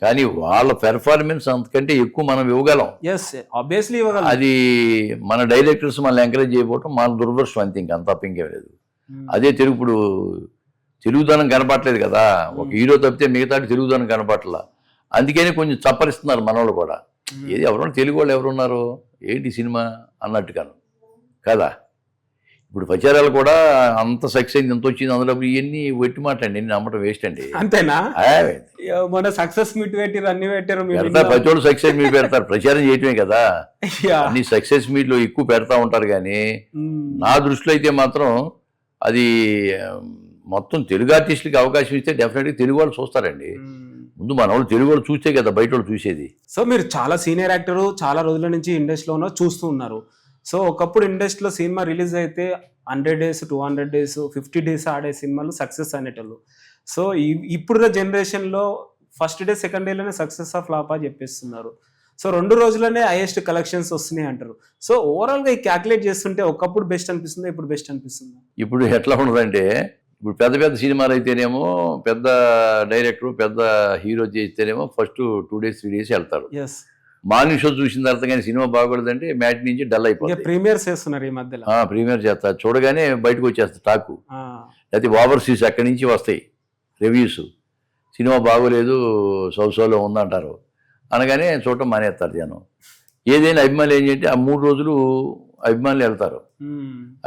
కానీ వాళ్ళ పెర్ఫార్మెన్స్ అంతకంటే ఎక్కువ మనం ఇవ్వగలం. అది మన డైరెక్టర్స్ మనల్ని ఎంకరేజ్ చేయకపోవటం మన దురదృష్టం, అంతే, ఇంకంత తప్ప లేదు. అదే తెలుగు ఇప్పుడు తెలుగుదనం కనపట్లేదు కదా, ఒక హీరో తప్పితే మిగతా తెలుగుదనం కనపట్ల. అందుకని కొంచెం చప్పరిస్తున్నారు మనవాళ్ళు కూడా. ఏది ఎవరున్నారు తెలుగు వాళ్ళు ఎవరున్నారు ఏంటి సినిమా అన్నట్టుగాను కదా. ఇప్పుడు ప్రచారాలు కూడా అంత సక్సెస్ అయింది, ఎంత వచ్చింది, అందులో ఇవన్నీ వెట్టి మాట్లాడండి, ఎన్ని నమ్మటం వేస్ట్ అండి. అంతేనా? మన సక్సెస్ మీట్ పెట్టారు, అన్ని పెట్టారు, ప్రతి వాళ్ళు సక్సెస్ మీట్ పెడతారు, ప్రచారం చేయటమే కదా. అన్ని సక్సెస్ మీట్లు ఎక్కువ పెడతా ఉంటారు. కానీ నా దృష్టిలో అయితే మాత్రం అది మొత్తం తెలుగు ఆర్టిస్టులకి అవకాశం ఇస్తే డెఫినెట్గా తెలుగు వాళ్ళు చూస్తారండి. ముందు మన వాళ్ళు తెలుగు వాళ్ళు చూస్తే కదా బయట వాళ్ళు చూసేది. సో మీరు చాలా సీనియర్ యాక్టర్, చాలా రోజుల నుంచి ఇండస్ట్రీలో చూస్తూ ఉన్నారు. సో ఒకప్పుడు ఇండస్ట్రీలో సినిమా రిలీజ్ అయితే 100 days, 200 days, 50 days ఆడే సినిమాలు సక్సెస్ అనేటోళ్ళు. సో ఇప్పుడున్న జనరేషన్లో ఫస్ట్ డే సెకండ్ డేలోనే సక్సెస్ ఆఫ్ ఫ్లాప్ అని చెప్పేస్తున్నారు. సో 2 రోజుల్లోనే హైయెస్ట్ కలెక్షన్స్ వస్తున్నాయి అంటారు. సో ఓవరాల్గా ఈ క్యాల్కులేట్ చేస్తుంటే ఒకప్పుడు బెస్ట్ అనిపిస్తుంది, ఇప్పుడు బెస్ట్ అనిపిస్తుంది. ఇప్పుడు ఎట్లా ఉండదంటే, ఇప్పుడు పెద్ద పెద్ద సినిమాలు అయితేనేమో పెద్ద డైరెక్టర్ పెద్ద హీరో చేస్తేనేమో ఫస్ట్ 2 days 3 days వెళ్తారు. మార్నింగ్ షో చూసిన తర్వాత కానీ సినిమా బాగోలేదంటే మ్యాచ్ నుంచి డల్ అయిపోతుంది. ప్రీమియర్ చేస్తున్నారు ఈ మధ్యలో, ప్రీమియర్ చేస్తారు, చూడగానే బయటకు వచ్చేస్తారు టాకు, లేకపోతే ఓవర్సీస్ అక్కడి నుంచి వస్తాయి రివ్యూస్. సినిమా బాగోలేదు, సౌసోలో ఉందంటారు, అనగానే చూడటం మానేస్తారు జనం. ఏదైనా అభిమానులు ఏం చేయంటే ఆ 3 రోజులు అభిమానులు వెళ్తారు.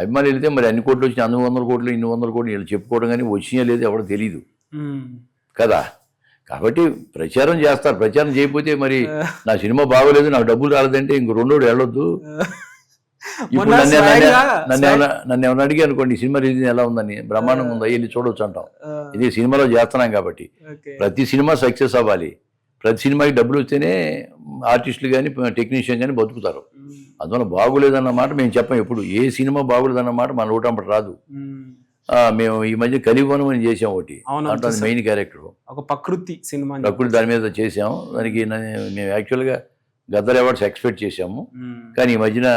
అభిమానులు వెళ్తే మరి అన్ని కోట్లు వచ్చిన 100 కోట్లు 200 కోట్లు వీళ్ళు చెప్పుకోవడం కానీ వచ్చినా లేదు ఎవడో తెలీదు కదా. కాబట్టి ప్రచారం చేస్తారు, ప్రచారం చేయకపోతే మరి నా సినిమా బాగోలేదు నాకు డబ్బులు రాలేదంటే ఇంక 2 రోజులు వెళ్ళొద్దు. ఇప్పుడు నన్ను ఏమన్నా అడిగి అనుకోండి సినిమా రిలీజ్ ఎలా ఉందని, బ్రహ్మాండంగా ఉందా వెళ్ళి చూడవచ్చు అంటాం. ఇది సినిమాలో చేస్తున్నాం కాబట్టి. ప్రతి సినిమా సక్సెస్ అవ్వాలి, ప్రతి సినిమాకి డబ్బులు వస్తేనే ఆర్టిస్టులు కానీ టెక్నీషియన్ కానీ బతుకుతారు. అందువల్ల బాగోలేదన్న మాట మేము చెప్పాం. ఎప్పుడు ఏ సినిమా బాగోలేదన్న మాట మన ఊటంపటి రాదు. మేము ఈ మధ్య కలిగొనం అని చేసాం ఒకటి, అవును, దాంట్లో మెయిన్ క్యారెక్టర్ ఒక ప్రకృతి సినిమా. ప్రకృతి దాని మీద చేసాం. దానికి మేము యాక్చువల్గా గద్దర్ అవార్డ్స్ ఎక్స్పెక్ట్ చేసాము, కానీ ఈ మధ్యన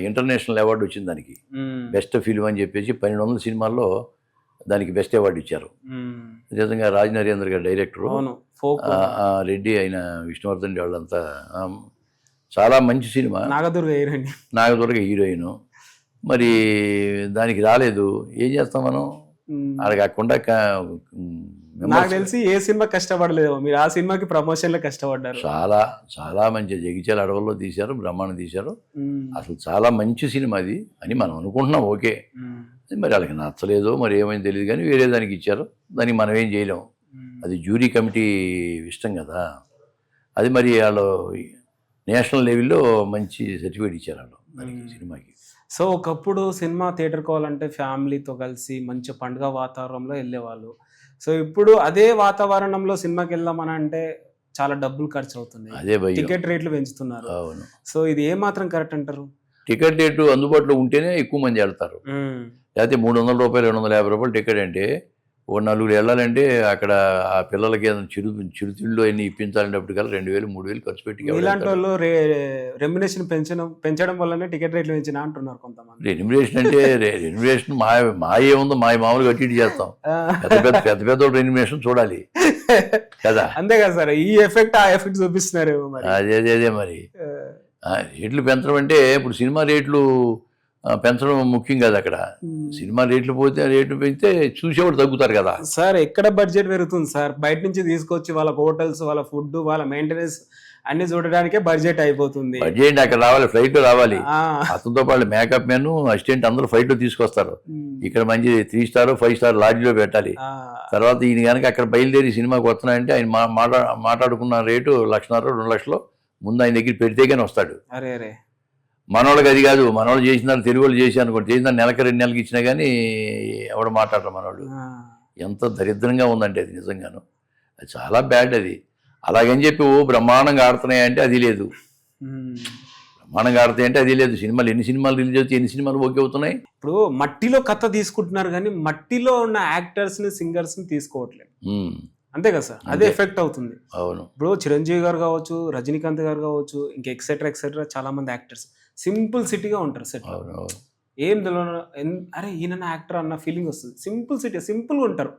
ఇంటర్నేషనల్ అవార్డు వచ్చింది దానికి, బెస్ట్ ఫిల్మ్ అని చెప్పేసి 1200 సినిమాల్లో దానికి బెస్ట్ అవార్డు ఇచ్చారు. నిజంగా రాజ్ నరేంద్ర గారు డైరెక్టరు, రెడ్డి అయిన విష్ణువర్ధన్ వాళ్ళంతా, చాలా మంచి సినిమా. నాగదుర్గ హీరోయిన్. మరి దానికి రాలేదు, ఏం చేస్తాం మనం, అది కాకుండా నాకు తెలిసి ఏ సినిమా కష్టపడలేదు మీరు, ఆ సినిమాకి ప్రమోషన్ లో కష్టపడ్డారు. చాలా చాలా మంచి జగిత్యాల అడవుల్లో తీశారు, బ్రహ్మాండం తీశారు. అసలు చాలా మంచి సినిమా అది అని మనం అనుకుంటున్నాం. ఓకే, మరి వాళ్ళకి నచ్చలేదో మరి ఏమైంది తెలియదు, కానీ వేరే దానికి ఇచ్చారు, దానికి మనం ఏం చేయలేం, అది జ్యూరీ కమిటీ ఇష్టం కదా. అది మరి వాళ్ళు నేషనల్ లెవెల్లో మంచి సర్టిఫికేట్ ఇచ్చారు వాళ్ళు దానికి, సినిమాకి. సో ఒకప్పుడు సినిమా థియేటర్ కావాలంటే ఫ్యామిలీతో కలిసి మంచి పండుగ వాతావరణంలో వెళ్ళేవాళ్ళు. సో ఇప్పుడు అదే వాతావరణంలో సినిమాకి వెళ్దామని అంటే చాలా డబ్బులు ఖర్చు అవుతుంది, అదే టికెట్ రేట్లు పెంచుతున్నారు. అవును. సో ఇది ఏ మాత్రం కరెక్ట్ అంటారు? టికెట్ రేటు అందుబాటులో ఉంటేనే ఎక్కువ మంది వెళ్తారు, లేకపోతే 300 రూపాయలు 250 రూపాయలు టికెట్ అంటే ఓ 4 వెళ్ళాలంటే అక్కడ ఆ పిల్లలకి చిరుతిళ్ళు అన్ని ఇప్పించాలంటప్పటికల్లా 2000 3000 ఖర్చు పెట్టి. ఇలాంటి వాళ్ళు రెమ్యునేషన్ పెంచడం వల్లనే టికెట్ రేట్లు పెంచిన అంటున్నారు కొంతమంది. రెమ్యునేషన్ అంటే రెమ్యునేషన్ మా ఏముందో మామూలుగా అటు ఇటు చేస్తాం, పెద్ద పెద్ద రెమ్యునేషన్ చూడాలి కదా. అంతే కదా సార్, ఈ ఎఫెక్ట్ ఆ ఎఫెక్ట్ చూపిస్తున్నారు. అదే మరి రేట్లు పెంచడం అంటే ఇప్పుడు సినిమా రేట్లు పెంచడం ముఖ్యం కాదు అక్కడ, సినిమా రేట్లు పోతే రేట్లు పెంచితే చూసేవాడు తగ్గుతారు కదా సార్. ఎక్కడ బడ్జెట్ పెరుగుతుంది సార్, బయట నుంచి తీసుకొచ్చి వాళ్ళ హోటల్స్, వాళ్ళ ఫుడ్, వాళ్ళ మెయింటెనెన్స్ అన్ని చూడడానికే బడ్జెట్ అయిపోతుంది. బడ్జెట్ అక్కడ రావాలి, ఫ్లైట్ లో రావాలి, అతనితో పాటు మేకప్ మెన్, అసిస్టెంట్ అందరూ ఫ్లైట్ లో తీసుకొస్తారు. ఇక్కడ మంచి 3 స్టార్ 5 స్టార్ లాడ్జ్లో పెట్టాలి. తర్వాత ఈయన కనుక అక్కడ బయలుదేరి సినిమాకి వస్తున్నాయంటే ఆయన మాట్లాడుకున్న రేటు 1,50,000 2 లక్షలు ముందు ఆయన దగ్గర పెడితే కానీ వస్తాడు. అరే మనోళ్ళకి అది కాదు, మనోళ్ళు చేసిన తెలుగు వాళ్ళు చేసి అనుకోండి, చేసిన నెలకి 2 నెలలకి ఇచ్చినా కానీ ఎవడు మాట్లాడరు మనోళ్ళు. ఎంత దరిద్రంగా ఉందంటే అది నిజంగాను, అది చాలా బ్యాడ్. అది అలాగని చెప్పి బ్రహ్మాండంగా ఆడుతున్నాయి అంటే అది లేదు, బ్రహ్మాండంగా ఆడుతాయి అంటే అది లేదు. సినిమాలు ఎన్ని సినిమాలు రిలీజ్ అవుతాయి, ఎన్ని సినిమాలు ఓకే అవుతున్నాయి. ఇప్పుడు మట్టిలో కథ తీసుకుంటున్నారు కానీ మట్టిలో ఉన్న యాక్టర్స్ ని, సింగర్స్ ని తీసుకోవట్లేదు. అంతే కదా సార్, అదే ఎఫెక్ట్ అవుతుంది. అవును. ఇప్పుడు చిరంజీవి గారు కావచ్చు, రజనీకాంత్ గారు కావచ్చు, ఇంకా ఎక్సెట్రా చాలా మంది యాక్టర్స్ సింపుల్ సిటీగా ఉంటారు సెట్. ఏం తెలియదు, అరే ఈయన యాక్టర్ అన్న ఫీలింగ్ వస్తుంది. సింపుల్ సిటీ, సింపుల్గా ఉంటారు.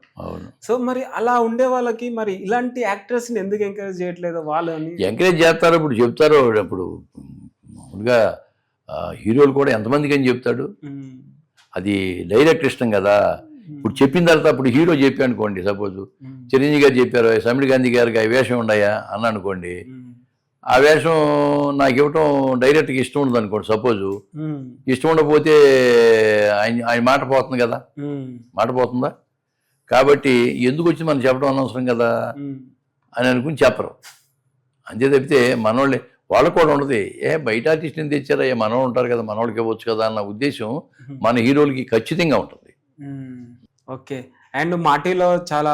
సో మరి అలా ఉండే వాళ్ళకి మరి ఇలాంటి యాక్టర్స్ ని ఎందుకు ఎంకరేజ్ చేయట్లేదు? వాళ్ళని ఎంకరేజ్ చేస్తారు, ఇప్పుడు చెప్తారు. ఇప్పుడు మామూలుగా హీరోలు కూడా ఎంతమందికి అని చెప్తాడు, అది డైరెక్ట్ ఇష్టం కదా. ఇప్పుడు చెప్పిన తర్వాత అప్పుడు హీరో చెప్పి అనుకోండి, సపోజ్ చిరంజీవి గారు చెప్పారు సమీర్ గాంధీ గారికి ఆ వేషం ఉన్నాయా అన్న అనుకోండి, ఆ వేషం నాకు ఇవ్వటం డైరెక్ట్గా ఇష్టం ఉండదు అనుకోండి, సపోజు ఇష్టం ఉండకపోతే ఆయన మాట పోతుంది కదా, మాట పోతుందా? కాబట్టి ఎందుకు వచ్చి మనం చెప్పడం అనవసరం కదా అని అనుకుని చెప్పరు. అంతే తప్పితే మనోళ్ళే, వాళ్ళకు కూడా ఉండదు, బయట ఆర్టిస్ట్ని తెచ్చారా, మనోళ్ళు ఉంటారు కదా, మనోళ్ళకి ఇవ్వచ్చు కదా అన్న ఉద్దేశం మన హీరోలకి ఖచ్చితంగా ఉంటుంది. ఓకే. అండ్ మాటీలో చాలా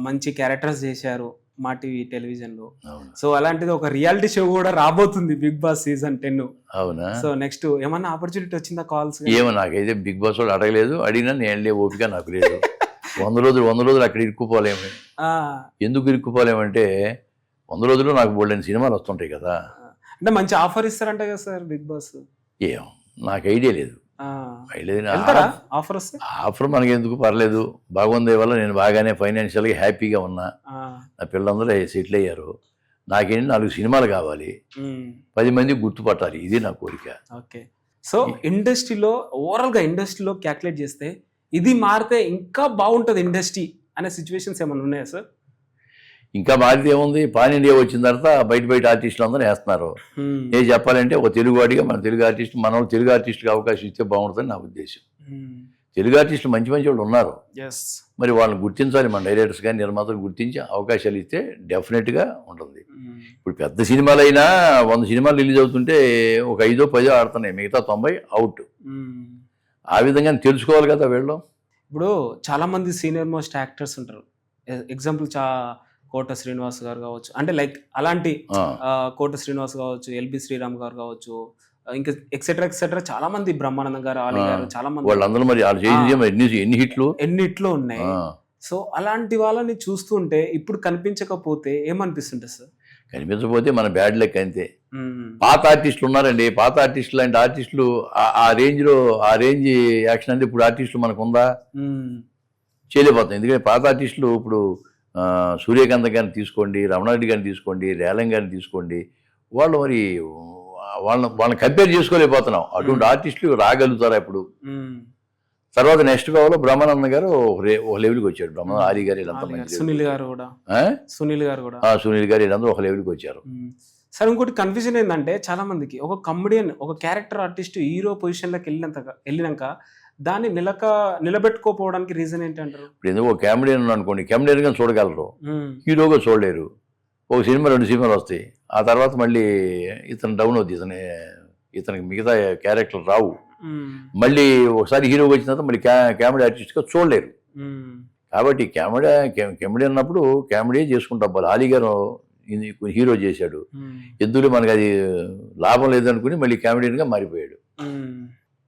మంచి క్యారెక్టర్స్ చేశారు మా టీవీ టెలివిజన్ లో. సో అలాంటిది ఒక రియాలిటీ షో కూడా రాబోతుంది, బిగ్ బాస్ సీజన్ 10. అవునా? సో నెక్స్ట్ ఏమన్నా ఆపర్చునిటీ వచ్చిందా? కాల్స్ ఏమో నాకైతే బిగ్ బాస్ వాళ్ళు అడగలేదు, అడిగినా నేను ఓపిక నాకు లేదు. 100 రోజులు అక్కడ ఇరుక్కుపోలేము. ఎందుకు ఇరుక్కుపోలేమంటే 100 రోజులు నాకు బోల్డెన్ సినిమాలు వస్తుంటాయి కదా. అంటే మంచి ఆఫర్ ఇస్తారంట కదా సార్ బిగ్ బాస్? ఏం నాకు ఐడియా లేదు. ఆఫర్ మనకి ఎందుకు, పర్లేదు, బాగుంది వల్ల నేను బాగానే ఫైనాన్షియల్గా హ్యాపీగా ఉన్నా, నా పిల్లలందరూ సెటిల్ అయ్యారు. నాకేంటి 4 సినిమాలు కావాలి, 10 మంది గుర్తుపట్టాలి, ఇది నా కోరిక. ఓకే. సో ఇండస్ట్రీలో ఓవరాల్ గా ఇండస్ట్రీలో క్యాల్కులేట్ చేస్తే ఇది మారితే ఇంకా బాగుంటుంది ఇండస్ట్రీ అనే సిచ్యువేషన్స్ ఏమైనా ఉన్నాయా సార్? ఇంకా మారితే ఏముంది, పాన్ ఇండియా వచ్చిన తర్వాత బయట ఆర్టిస్టులు అందరూ వేస్తున్నారు. నేను చెప్పాలంటే ఒక తెలుగువాడిగా మన తెలుగు ఆర్టిస్ట్, మన తెలుగు ఆర్టిస్టుకి అవకాశం ఇస్తే బాగుంటుందని నా ఉద్దేశం. తెలుగు ఆర్టిస్టులు మంచి వాళ్ళు ఉన్నారు, మరి వాళ్ళని గుర్తించాలి. మన డైరెక్టర్స్ కానీ నిర్మాతలు గుర్తించి అవకాశాలు ఇస్తే డెఫినెట్గా ఉంటుంది. ఇప్పుడు పెద్ద సినిమాలైనా 100 సినిమాలు రిలీజ్ అవుతుంటే ఒక 5-10 ఆడుతున్నాయి, మిగతా 90 అవుట్. ఆ విధంగా తెలుసుకోవాలి కదా వీళ్ళు. ఇప్పుడు చాలా మంది సీనియర్ మోస్ట్ యాక్టర్స్ ఉంటారు. ఎగ్జాంపుల్ కోట శ్రీనివాస్ గారు కావచ్చు, అంటే లైక్ అలాంటి ఆ, కోట శ్రీనివాస్ కావచ్చు, ఎల్బి శ్రీరామ్ గారు కావచ్చు, ఇంకా ఎక్సెట్రా చాలా మంది, బ్రహ్మానందం గారు, ఆలి గారు, చాలా మంది వాళ్ళందరూ మరి వాళ్ళు చేసింది మరి ఎన్ని హిట్లు. ఎన్నిట్లో ఉన్నాయి. సో అలాంటి వాళ్ళని చూస్తుంటే ఇప్పుడు కనిపించకపోతే ఏమనిపిస్తుంటుంది సార్? కనిపించకపోతే మన బ్యాడ్ లెక్ అంతే. పాత ఆర్టిస్టులు ఉన్నారండి, పాత ఆర్టిస్టులు లాంటి ఆర్టిస్టులు ఆ రేంజ్ యాక్షన్ అంటే ఇప్పుడు ఆర్టిస్టులు మనకు ఉందా? చేయలేకపోతాం. ఎందుకంటే పాత ఆర్టిస్టులు ఇప్పుడు సూర్యకాంత్ గారిని తీసుకోండి, రమణారెడ్డి గారిని తీసుకోండి, రేలం గారిని తీసుకోండి, వాళ్ళు మరి వాళ్ళని కంపేర్ చేసుకోలేకపోతున్నాం. అటువంటి ఆర్టిస్టులు రాగలుగుతారా ఇప్పుడు? తర్వాత నెక్స్ట్ కావాలో బ్రహ్మానంద గారు ఒక లెవెల్కి వచ్చాడు. ఆలి గారు వీళ్ళంతా మంచి సునీల్ గారు కూడా సునీల్ గారు వీళ్ళందరూ ఒక లెవెల్కి వచ్చారు. సార్ ఇంకోటి కన్ఫ్యూజన్ ఏంటంటే చాలా మందికి ఒక కమెడియన్, ఒక క్యారెక్టర్ ఆర్టిస్ట్ హీరో పొజిషన్లోకి వెళ్ళినాక దాన్ని నిలబెట్టుకోపోవడానికి రీజన్ ఏంటంటారు? ఇప్పుడు ఎందుకు ఒక కామెడియన్ అనుకోండి, కామెడియన్ గా చూడగలరు, హీరోగా చూడలేరు. ఒక సినిమా 2 సినిమాలు వస్తాయి, ఆ తర్వాత మళ్ళీ ఇతను డౌన్ అవుతుంది, ఇతనికి మిగతా క్యారెక్టర్ రావు. మళ్ళీ ఒకసారి హీరోగా వచ్చిన తర్వాత మళ్ళీ కామెడీ ఆర్టిస్ట్గా చూడలేరు. కాబట్టి కామెడీ అన్నప్పుడు కామెడీ చేసుకుంటా పోవాలి. ఆలీ గారు హీరో చేశాడు, ఎందుకు మనకి అది లాభం లేదనుకుని మళ్ళీ కామెడియన్గా మారిపోయాడు.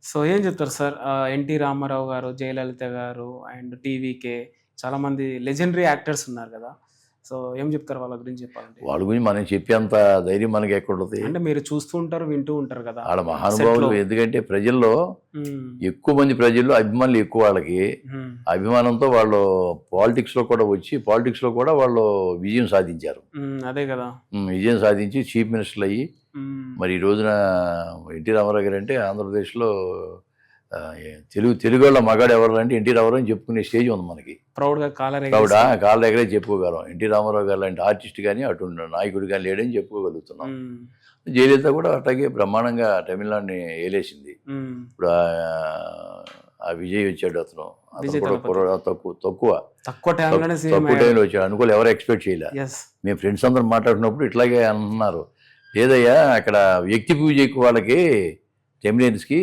సో ఏం చెప్తారు సార్? ఎన్టీ రామారావు గారు, జయలలిత గారు అండ్ టీవీకే చాలా మంది లెజెండరీ యాక్టర్స్ ఉన్నారు కదా. సో ఏం చెప్తారు వాళ్ళ గురించి చెప్పాలంటే? వాళ్ళ గురించి మనం చెప్పేంత ధైర్యం మనకి ఎక్కడ ఉంటుంది? అంటే మీరు చూస్తూ ఉంటారు, వింటూ ఉంటారు కదా వాళ్ళ మహానుభావులు. ఎందుకంటే ప్రజల్లో ఎక్కువ మంది ప్రజల్లో అభిమానులు ఎక్కువ. వాళ్ళకి అభిమానంతో వాళ్ళు పాలిటిక్స్ లో కూడా వచ్చి పాలిటిక్స్ లో కూడా వాళ్ళు విజయం సాధించారు. అదే కదా, విజయం సాధించి చీఫ్ మినిస్టర్లు అయ్యి మరి ఈ రోజున ఎన్టీ రామారావు గారు అంటే ఆంధ్రప్రదేశ్లో తెలుగు వాళ్ళ మగాడు ఎవరు అంటే ఎన్టీ రామారావు అని చెప్పుకునే స్టేజ్ ఉంది మనకి. ప్రౌడ్గా కాళ్ళ దగ్గరే చెప్పుకోగలం. ఎన్టీ రామారావు గారు లాంటి ఆర్టిస్ట్ కానీ అటువంటి నాయకుడు కానీ లేడని చెప్పుకోగలుగుతున్నాం. జయలలిత కూడా అట్లాగే బ్రహ్మాండంగా తమిళనాడుని ఏలేసింది. ఇప్పుడు ఆ విజయ్ వచ్చాడు, అతను కూడా తక్కువ టైంలో వచ్చాడు. అనుకోలే, ఎవరు ఎక్స్పెక్ట్ చేయలే. మేము ఫ్రెండ్స్ అందరం మాట్లాడుతున్నప్పుడు ఇట్లాగే అన్నారు, లేదయ్యా అక్కడ వ్యక్తి పూజ ఎక్కువ వాళ్ళకి టెమిలియన్స్కి,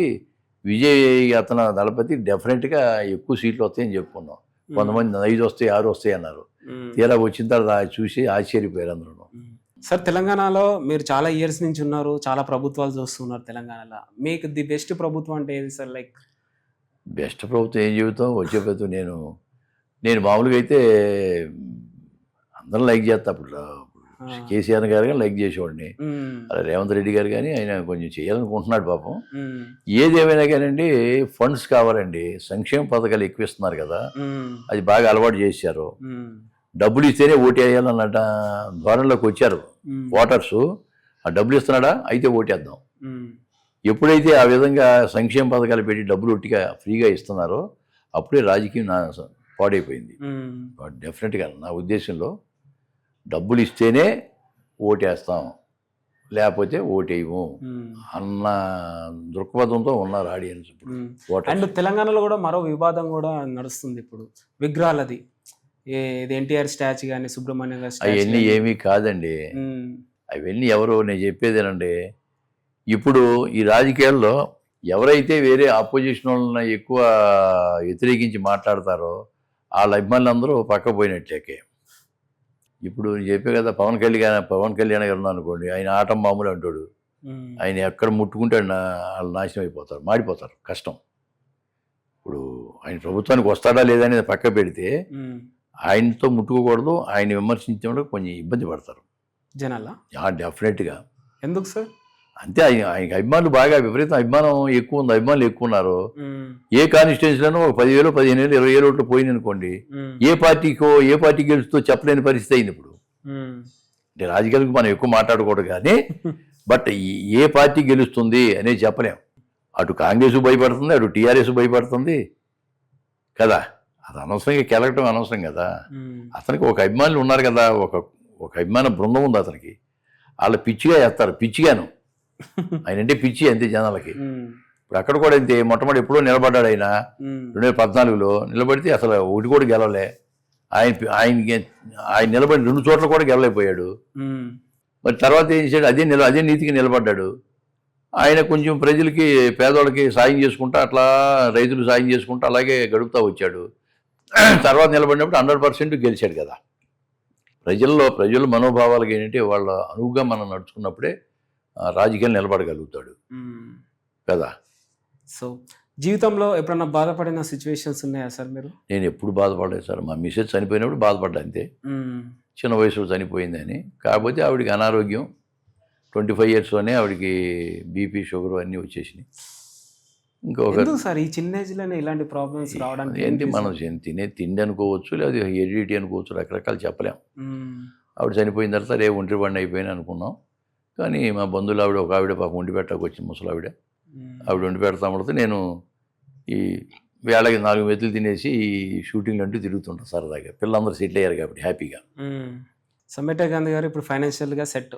విజయ్ అతను దళపతి డెఫినెట్గా ఎక్కువ సీట్లు వస్తాయని చెప్పుకున్నాం. కొంతమంది 5 వస్తాయి 6 వస్తాయి అన్నారు. తీరా వచ్చిన తర్వాత చూసి ఆశ్చర్యపోయారు అందరూ. సార్ తెలంగాణలో మీరు చాలా ఇయర్స్ నుంచి ఉన్నారు, చాలా ప్రభుత్వాలు చూస్తున్నారు తెలంగాణలో. మీకు ది బెస్ట్ ప్రభుత్వం అంటే ఏది సార్? లైక్ బెస్ట్ ప్రభుత్వం ఏం చెబుతాం, వచ్చే ప్రభుత్వం నేను మామూలుగా అయితే అందరం లైక్ చేస్తా. అప్పుడు కేసీఆర్ గారు కానీ లైక్ చేసేవాడిని, అలా రేవంత్ రెడ్డి గారు కానీ ఆయన కొంచెం చేయాలనుకుంటున్నాడు పాపం. ఏదేమైనా కానివ్వండి, ఫండ్స్ కావాలండి, సంక్షేమ పథకాలు ఎక్కువ ఇస్తున్నారు కదా, అది బాగా అలవాటు చేశారు. డబ్బులు ఇస్తేనే ఓటు వేయాలన్నట ధోరణిలోకి వచ్చారు ఓటర్స్. ఆ డబ్బులు ఇస్తున్నాడా అయితే ఓటేద్దాం. ఎప్పుడైతే ఆ విధంగా సంక్షేమ పథకాలు పెట్టి డబ్బులు ఒట్టిగా ఫ్రీగా ఇస్తున్నారో అప్పుడే రాజకీయం పాడైపోయింది. డెఫినెట్గా నా ఉద్దేశంలో డబ్బులు ఇస్తేనే ఓటేస్తాం, లేకపోతే ఓటేయము అన్న దృక్పథంతో ఉన్నారు ఆడియన్స్ ఇప్పుడు. అండ్ తెలంగాణలో కూడా మరో వివాదం కూడా నడుస్తుంది ఇప్పుడు, విగ్రహాలది. ఎన్టీఆర్ స్టాచ్యూ కానీ సుబ్రహ్మణ్యం గారి స్టాచ్యూ అవన్నీ ఏమీ కాదండి. అవన్నీ ఎవరు, నేను చెప్పేదేనండి, ఇప్పుడు ఈ రాజకీయాల్లో ఎవరైతే వేరే ఆపోజిషన్ వాళ్ళని ఎక్కువ వ్యతిరేకించి మాట్లాడతారో వాళ్ళ అభిమానులందరూ పక్క పోయినట్లేకే. ఇప్పుడు చెప్పే కదా, పవన్ కళ్యాణ్ గారు అనుకోండి, ఆయన ఆటం మామూలు అంటాడు. ఆయన ఎక్కడ ముట్టుకుంటే వాళ్ళు నాశనం అయిపోతారు, మాడిపోతారు, కష్టం. ఇప్పుడు ఆయన ప్రభుత్వానికి వస్తాడా లేదా అనేది పక్క పెడితే ఆయనతో ముట్టుకోకూడదు, ఆయన విమర్శించడం కొంచెం ఇబ్బంది పడతారు జనాల. డెఫినెట్గా. ఎందుకు సార్? అంతే, ఆయనకి అభిమానులు బాగా విపరీతం అభిమానం ఎక్కువ ఉంది, అభిమానులు ఎక్కువ ఉన్నారు. ఏ కాన్స్టిట్యున్సీలోనూ ఒక 10,000, 15,000, 20,000 ఓట్లు పోయింది అనుకోండి, ఏ పార్టీ గెలుస్తుందో చెప్పలేని పరిస్థితి అయింది ఇప్పుడు. అంటే రాజకీయాలకు మనం ఎక్కువ మాట్లాడకూడదు కానీ, బట్ ఏ పార్టీ గెలుస్తుంది అనేది చెప్పలేం. అటు కాంగ్రెస్ భయపడుతుంది, అటు టీఆర్ఎస్ భయపడుతుంది కదా. అది అనవసరంగా కెలగటం అనవసరం కదా. అతనికి ఒక అభిమానులు ఉన్నారు కదా, ఒక అభిమాన బృందం ఉంది అతనికి. వాళ్ళు పిచ్చిగా వేస్తారు, పిచ్చిగాను. ఆయన అంటే పిచ్చి అంతే జనాలకి. ఇప్పుడు అక్కడ కూడా అంతే, మొట్టమొదటి ఎప్పుడో నిలబడ్డాడు ఆయన 2014లో. నిలబడితే అసలు ఒకటి కూడా గెలవలే. ఆయన నిలబడి 2 చోట్ల కూడా గెలవలేకపోయాడు. మరి తర్వాత ఏం చేశాడు, అదే నీతికి నిలబడ్డాడు. ఆయన కొంచెం ప్రజలకి, పేదవాళ్ళకి సాయం చేసుకుంటా, అట్లా రైతులు సాయం చేసుకుంటా అలాగే గడుపుతూ వచ్చాడు. తర్వాత నిలబడినప్పుడు 100% గెలిచాడు కదా. ప్రజల మనోభావాలకి ఏంటంటే వాళ్ళ అనువుగా మనం నడుచుకున్నప్పుడే రాజకీయాలు నిలబడగలుగుతాడు కదా. సో జీవితంలో ఎప్పుడన్నా బాధపడిన సిచ్యువేషన్స్ ఉన్నాయా సార్ మీరు? నేను ఎప్పుడు బాధపడలేదు సార్. మా మిసెస్ చనిపోయినప్పుడు బాధపడ్డా అంతే, చిన్న వయసులో చనిపోయిందని. కాకపోతే ఆవిడకి అనారోగ్యం 25 yearsలోనే ఆవిడకి బీపీ షుగర్ అన్నీ వచ్చేసినాయి. ఇంకొక సార్ ఈ చిన్న ఏజ్లోనే ఇలాంటి ప్రాబ్లమ్స్ రావడానికి ఏంటి, మనం తినే తిండి అనుకోవచ్చు, లేదా హెరిడిటీ అనుకోవచ్చు, రకరకాలు చెప్పలేం. ఆవిడ చనిపోయిన తర్వాత రేపు ఒంటరి బండి అయిపోయినా అనుకున్నాం. కానీ మా బంధువులు ఒక ఆవిడ పాపం వండి పెట్టకు వచ్చింది, ముసలావిడ. ఆవిడ వండి పెడతా ఉంటే నేను ఈ వేళకి 4 మెతులు తినేసి ఈ షూటింగ్లు అంటూ తిరుగుతుంటాను సరదాగా. పిల్లలందరూ సెటిల్ అయ్యారు కాబట్టి హ్యాపీగా. సమెట గాంధీ గారు ఇప్పుడు ఫైనాన్షియల్గా సెట్,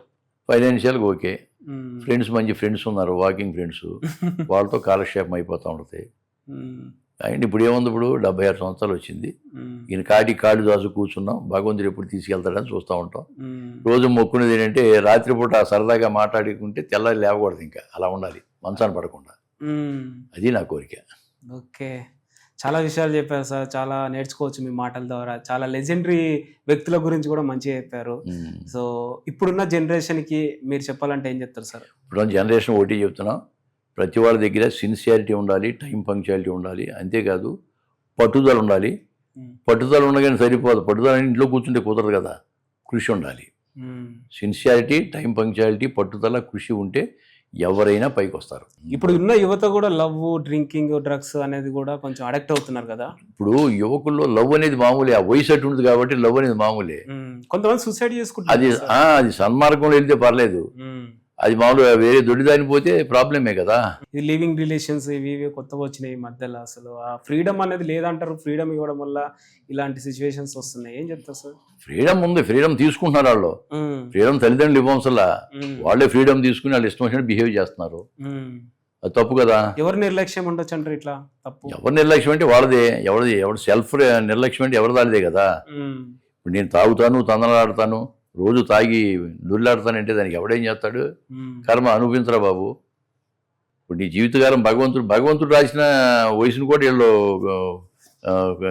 ఫైనాన్షియల్గా ఓకే. ఫ్రెండ్స్ మంచి ఫ్రెండ్స్ ఉన్నారు, వాకింగ్ ఫ్రెండ్స్, వాళ్ళతో కాలక్షేపం అయిపోతూ ఉంటుంది. అండ్ ఇప్పుడు ఏముంది, ఇప్పుడు 76 సంవత్సరాలు వచ్చింది. ఈయన కాళ్ళు దాచు కూర్చున్నాం, భగవంతుడు ఎప్పుడు తీసుకెళ్తాడని చూస్తూ ఉంటాం. రోజు మొక్కునేది ఏంటంటే రాత్రిపూట సరదాగా మాట్లాడుకుంటే తెల్లారి లేవకూడదు, ఇంకా అలా ఉండాలి, మంచాన్ని పడకుండా. అది నా కోరిక. ఓకే, చాలా విషయాలు చెప్పారు సార్, చాలా నేర్చుకోవచ్చు మీ మాటల ద్వారా. చాలా లెజెండరీ వ్యక్తుల గురించి కూడా మంచిగా చెప్పారు. సో ఇప్పుడున్న జనరేషన్కి మీరు చెప్పాలంటే ఏం చెప్తారు సార్? ఇప్పుడున్న జనరేషన్ ఒకటి చెప్తున్నాం, ప్రతి వాళ్ళ దగ్గర సిన్సియారిటీ ఉండాలి, టైం పంక్చువాలిటీ ఉండాలి, అంతేకాదు పట్టుదల ఉండాలి. పట్టుదల ఉండగానే సరిపోదు, పట్టుదల ఇంట్లో కూర్చుంటే కుదరదు కదా, కృషి ఉండాలి. సిన్సియారిటీ, టైం పంక్చువాలిటీ, పట్టుదల, కృషి ఉంటే ఎవరైనా పైకి వస్తారు. ఇప్పుడు ఉన్న యువత కూడా లవ్, డ్రింకింగ్, డ్రగ్స్ అనేది కూడా కొంచెం అడిక్ట్ అవుతున్నారు కదా. ఇప్పుడు యువకుల్లో లవ్ అనేది మామూలే, ఆ వయసు అటు ఉంటుంది కాబట్టి లవ్ అనేది మామూలే. కొంతమంది సూసైడ్ చేసుకుంటారు. అది సన్మార్గంలో వెళ్తే పర్లేదు, అది మామూలుగా వేరే దొడ్డిదాని పోతే ప్రాబ్లమే కదా. ఇది లివింగ్ రిలేషన్స్ ఇవి కొత్తగా వచ్చినాయి ఈ మధ్యలో. అసలు ఆ ఫ్రీడమ్ అనేది లేదంటారు. ఫ్రీడమ్ ఇవ్వడం వల్ల ఇలాంటి సిచ్యువేషన్స్ వస్తున్నాయి. ఏం చెప్తారు సార్? ఫ్రీడమ్ ఉంది, ఫ్రీడమ్ తీసుకుంటున్నారు వాళ్ళు. ఫ్రీడమ్ తల్లిదండ్రులు ఇవ్వసలా, వాళ్ళే ఫ్రీడమ్ తీసుకుని వాళ్ళు ఇష్టం వచ్చినట్టు బిహేవ్ చేస్తున్నారు. అది తప్పు కదా. ఎవరు నిర్లక్ష్యం ఉండొచ్చు అంటారు ఇట్లా? తప్పు. ఎవరు నిర్లక్ష్యం అంటే వాళ్ళదే, ఎవరు సెల్ఫ్ నిర్లక్ష్యం అంటే ఎవరిదాడిదే కదా. ఇప్పుడు నేను తాగుతాను, తందనాడుతాను, రోజు తాగి దుల్లాడుతానంటే దానికి ఎవడేం చేస్తాడు? కర్మ అనుభవించరా బాబు. ఇప్పుడు నీ జీవితకాలం భగవంతుడు రాసిన వయసును కూడా వీళ్ళు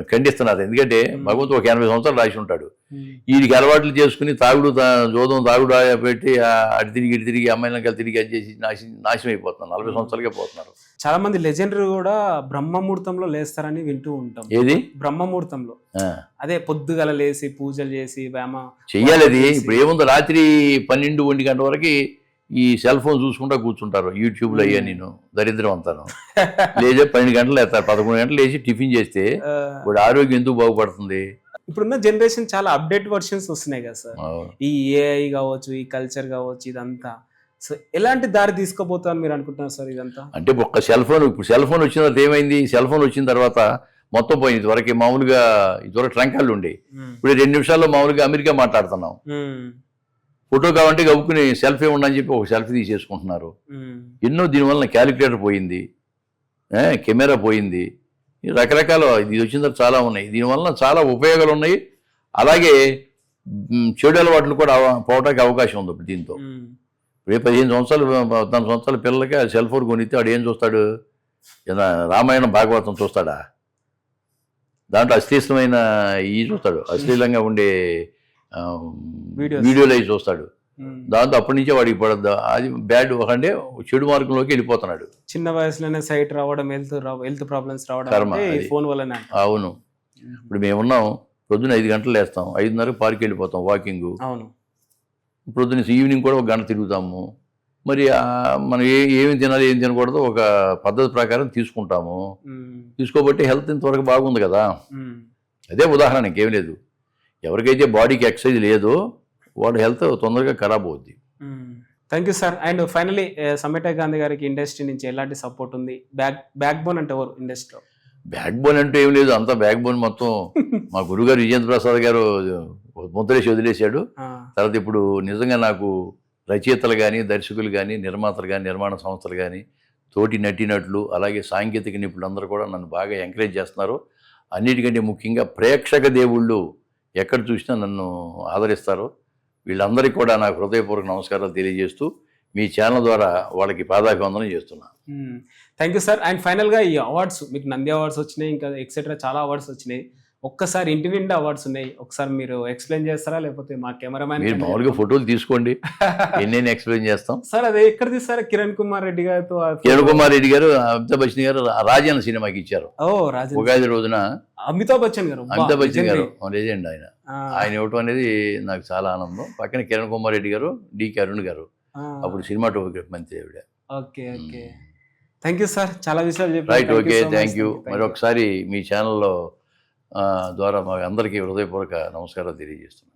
ఖండిస్తున్నారు. ఎందుకంటే భగవంతుడు ఒక 80 సంవత్సరాలు రాసి ఉంటాడు. వీడికి అలవాట్లు చేసుకుని జోదం తాగుడు పెట్టి అటు తిరిగి ఇటు తిరిగి అమ్మాయిలకి తిరిగి అది చేసి నాశనం అయిపోతున్నారు. 40 సంవత్సరాలుగా పోతున్నారు. చాలా మంది లెజెండరీ కూడా బ్రహ్మముహూర్తంలో లేస్తారని వింటూ ఉంటాం. ఏది బ్రహ్మముహూర్తంలో? అదే పొద్దుగల లేసి పూజలు చేసి చెయ్యాలి. అది ఇప్పుడు ఏముందో, రాత్రి 12-1 గంట వరకు ఈ సెల్ ఫోన్ చూసుకుంటా కూర్చుంటారు. యూట్యూబ్లో అయ్యా నేను దరిద్రం అంతాను. లేచే 12 గంటలు లేస్తారు, 11 గంటలు లేచి టిఫిన్ చేస్తే ఇప్పుడు ఆరోగ్యం ఎందుకు బాగుపడుతుంది? ఇప్పుడున్న జనరేషన్ చాలా అప్డేట్ వర్షన్స్ వస్తున్నాయి కదా సార్. ఈ ఏఐ కావచ్చు, ఈ కల్చర్ కావచ్చు, ఇదంతా సో ఎలాంటి దారి తీసుకోబోతామని మీరు అనుకుంటున్నారు సార్? ఇదంతా అంటే ఒక్క సెల్ ఫోన్, ఇప్పుడు సెల్ ఫోన్ వచ్చిన తర్వాత ఏమైంది? సెల్ ఫోన్ వచ్చిన తర్వాత మొత్తం పోయింది. ఇదివరకు మామూలుగా ట్రంకాళ్ళు ఉండే, ఇప్పుడు 2 నిమిషాల్లో మామూలుగా అమెరికా మాట్లాడుతున్నాం. ఫోటో కావాలంటే గబుక్కుని సెల్ఫీ ఉండని చెప్పి ఒక సెల్ఫీ తీసేసుకుంటున్నారు. ఎన్నో దీనివల్ల క్యాలిక్యులేటర్ పోయింది, కెమెరా పోయింది, రకరకాల ఇది వచ్చిన తర్వాత చాలా ఉన్నాయి. దీనివల్ల చాలా ఉపయోగాలు ఉన్నాయి. అలాగే చెడు అలవాట్లు కూడా పోవడానికి అవకాశం ఉంది ఇప్పుడు దీంతో. రేపు 15 సంవత్సరాలు 14 సంవత్సరాల పిల్లలకి ఆ సెల్ ఫోన్ కొనిస్తే వాడు ఏం చూస్తాడు? రామాయణం భాగవతం చూస్తాడా? దాంట్లో అశ్లీలమైన ఇవి చూస్తాడు, అశ్లీలంగా ఉండే వీడియోలు అవి చూస్తాడు. దాంతో అప్పటి నుంచే వాడికి పడద్దు, అది బ్యాడ్ అంటే చెడు మార్గంలోకి వెళ్ళిపోతున్నాడు. చిన్న వయసులోనే సైట్ రావడం, హెల్త్ ప్రాబ్లమ్స్ రావడం ఫోన్ వల్లనే. అవును. ఇప్పుడు మేమున్నాం, పొద్దున్న 5 గంటలు లేస్తాం, 5:30 పార్క్ వెళ్ళిపోతాం వాకింగ్. అవును. పొద్దున్న ఈవినింగ్ కూడా 1 గంట తిరుగుతాము. మరి మనం ఏమి తినాలి ఏం తినకూడదు ఒక పద్ధతి ప్రకారం తీసుకుంటాము. తీసుకోబట్టి హెల్త్ ఇంతవరకు బాగుంది కదా. అదే ఉదాహరణ, ఇంకేం లేదు. ఎవరికైతే బాడీకి ఎక్సర్సైజ్ లేదో వాడు హెల్త్ తొందరగా ఖరాబ్ అవుద్ది. Thank you sir. And finally Sammeta Gandhi గారికి ఇండస్ట్రీ నుంచి ఎలాంటి సపోర్ట్ ఉంది? బ్యాక్ బోన్ అంటే ఎవరు ఇండస్ట్రీలో? బ్యాక్ బోన్ అంటే ఏం లేదు, అంతా బ్యాక్ బోన్ మొత్తం మా గురుగారు విజేంద్ర ప్రసాద్ గారు ముద్రేసి వదిలేశాడు. తర్వాత ఇప్పుడు నిజంగా నాకు రచయితలు కానీ, దర్శకులు కానీ, నిర్మాతలు కానీ, నిర్మాణ సంస్థలు కానీ, తోటి నటీనటులు, అలాగే సాంకేతిక నిపుణులు అందరూ కూడా నన్ను బాగా ఎంకరేజ్ చేస్తున్నారు. అన్నిటికంటే ముఖ్యంగా ప్రేక్షక దేవుళ్ళు ఎక్కడ చూసినా నన్ను ఆదరిస్తారు. వీళ్ళందరికీ కూడా నాకు హృదయపూర్వక నమస్కారాలు తెలియజేస్తూ మీ ఛానల్ ద్వారా వాళ్ళకి పాదాభివందనం చేస్తున్నాను. Thank you sir. అండ్ ఫైనల్గా ఈ అవార్డ్స్, మీకు నంది అవార్డ్స్ వచ్చినాయి, ఇంకా ఎక్సెట్రా చాలా అవార్డ్స్ వచ్చినాయి. ఒక్కసారి ఇంటి నిండా అవార్డ్స్ ఉన్నాయి, ఒకసారి మీరు ఎక్స్ప్లెయిన్ చేస్తారా లేకపోతే మా కెమెరామ్యాన్ మీరు మామూలుగా ఫోటోలు తీసుకోండి, ఎన్నైనా ఎక్స్ప్లెయిన్ చేస్తాం. సార్ అది ఎక్కడ తీస్తారా? కిరణ్ కుమార్ రెడ్డి గారితో కిరణ్ కుమార్ రెడ్డి గారు, అమితాబ్ బచ్చన్ గారు రాజన్న సినిమాకి ఇచ్చారు ఓ రాజు ఉగాది రోజున. అమితాబ్ బచ్చన్ గారు, అమితాబ్ బచ్చన్ గారు లెజెండ్ ఆయన ఇవ్వటం అనేది నాకు చాలా ఆనందం. పక్కన కిరణ్ కుమార్ రెడ్డి గారు, డికే అరుణ్ గారు, అప్పుడు సినిమాటోగ్రఫీ మంత్రి ఆవిడ. Okay okay, thank you sir, చాలా విషయాలు చెప్పారు. Right, okay, thank you. మరొకసారి మీ ఛానల్లో ద్వారా మా అందరికీ హృదయపూర్వక నమస్కారాలు తెలియజేస్తున్నాను.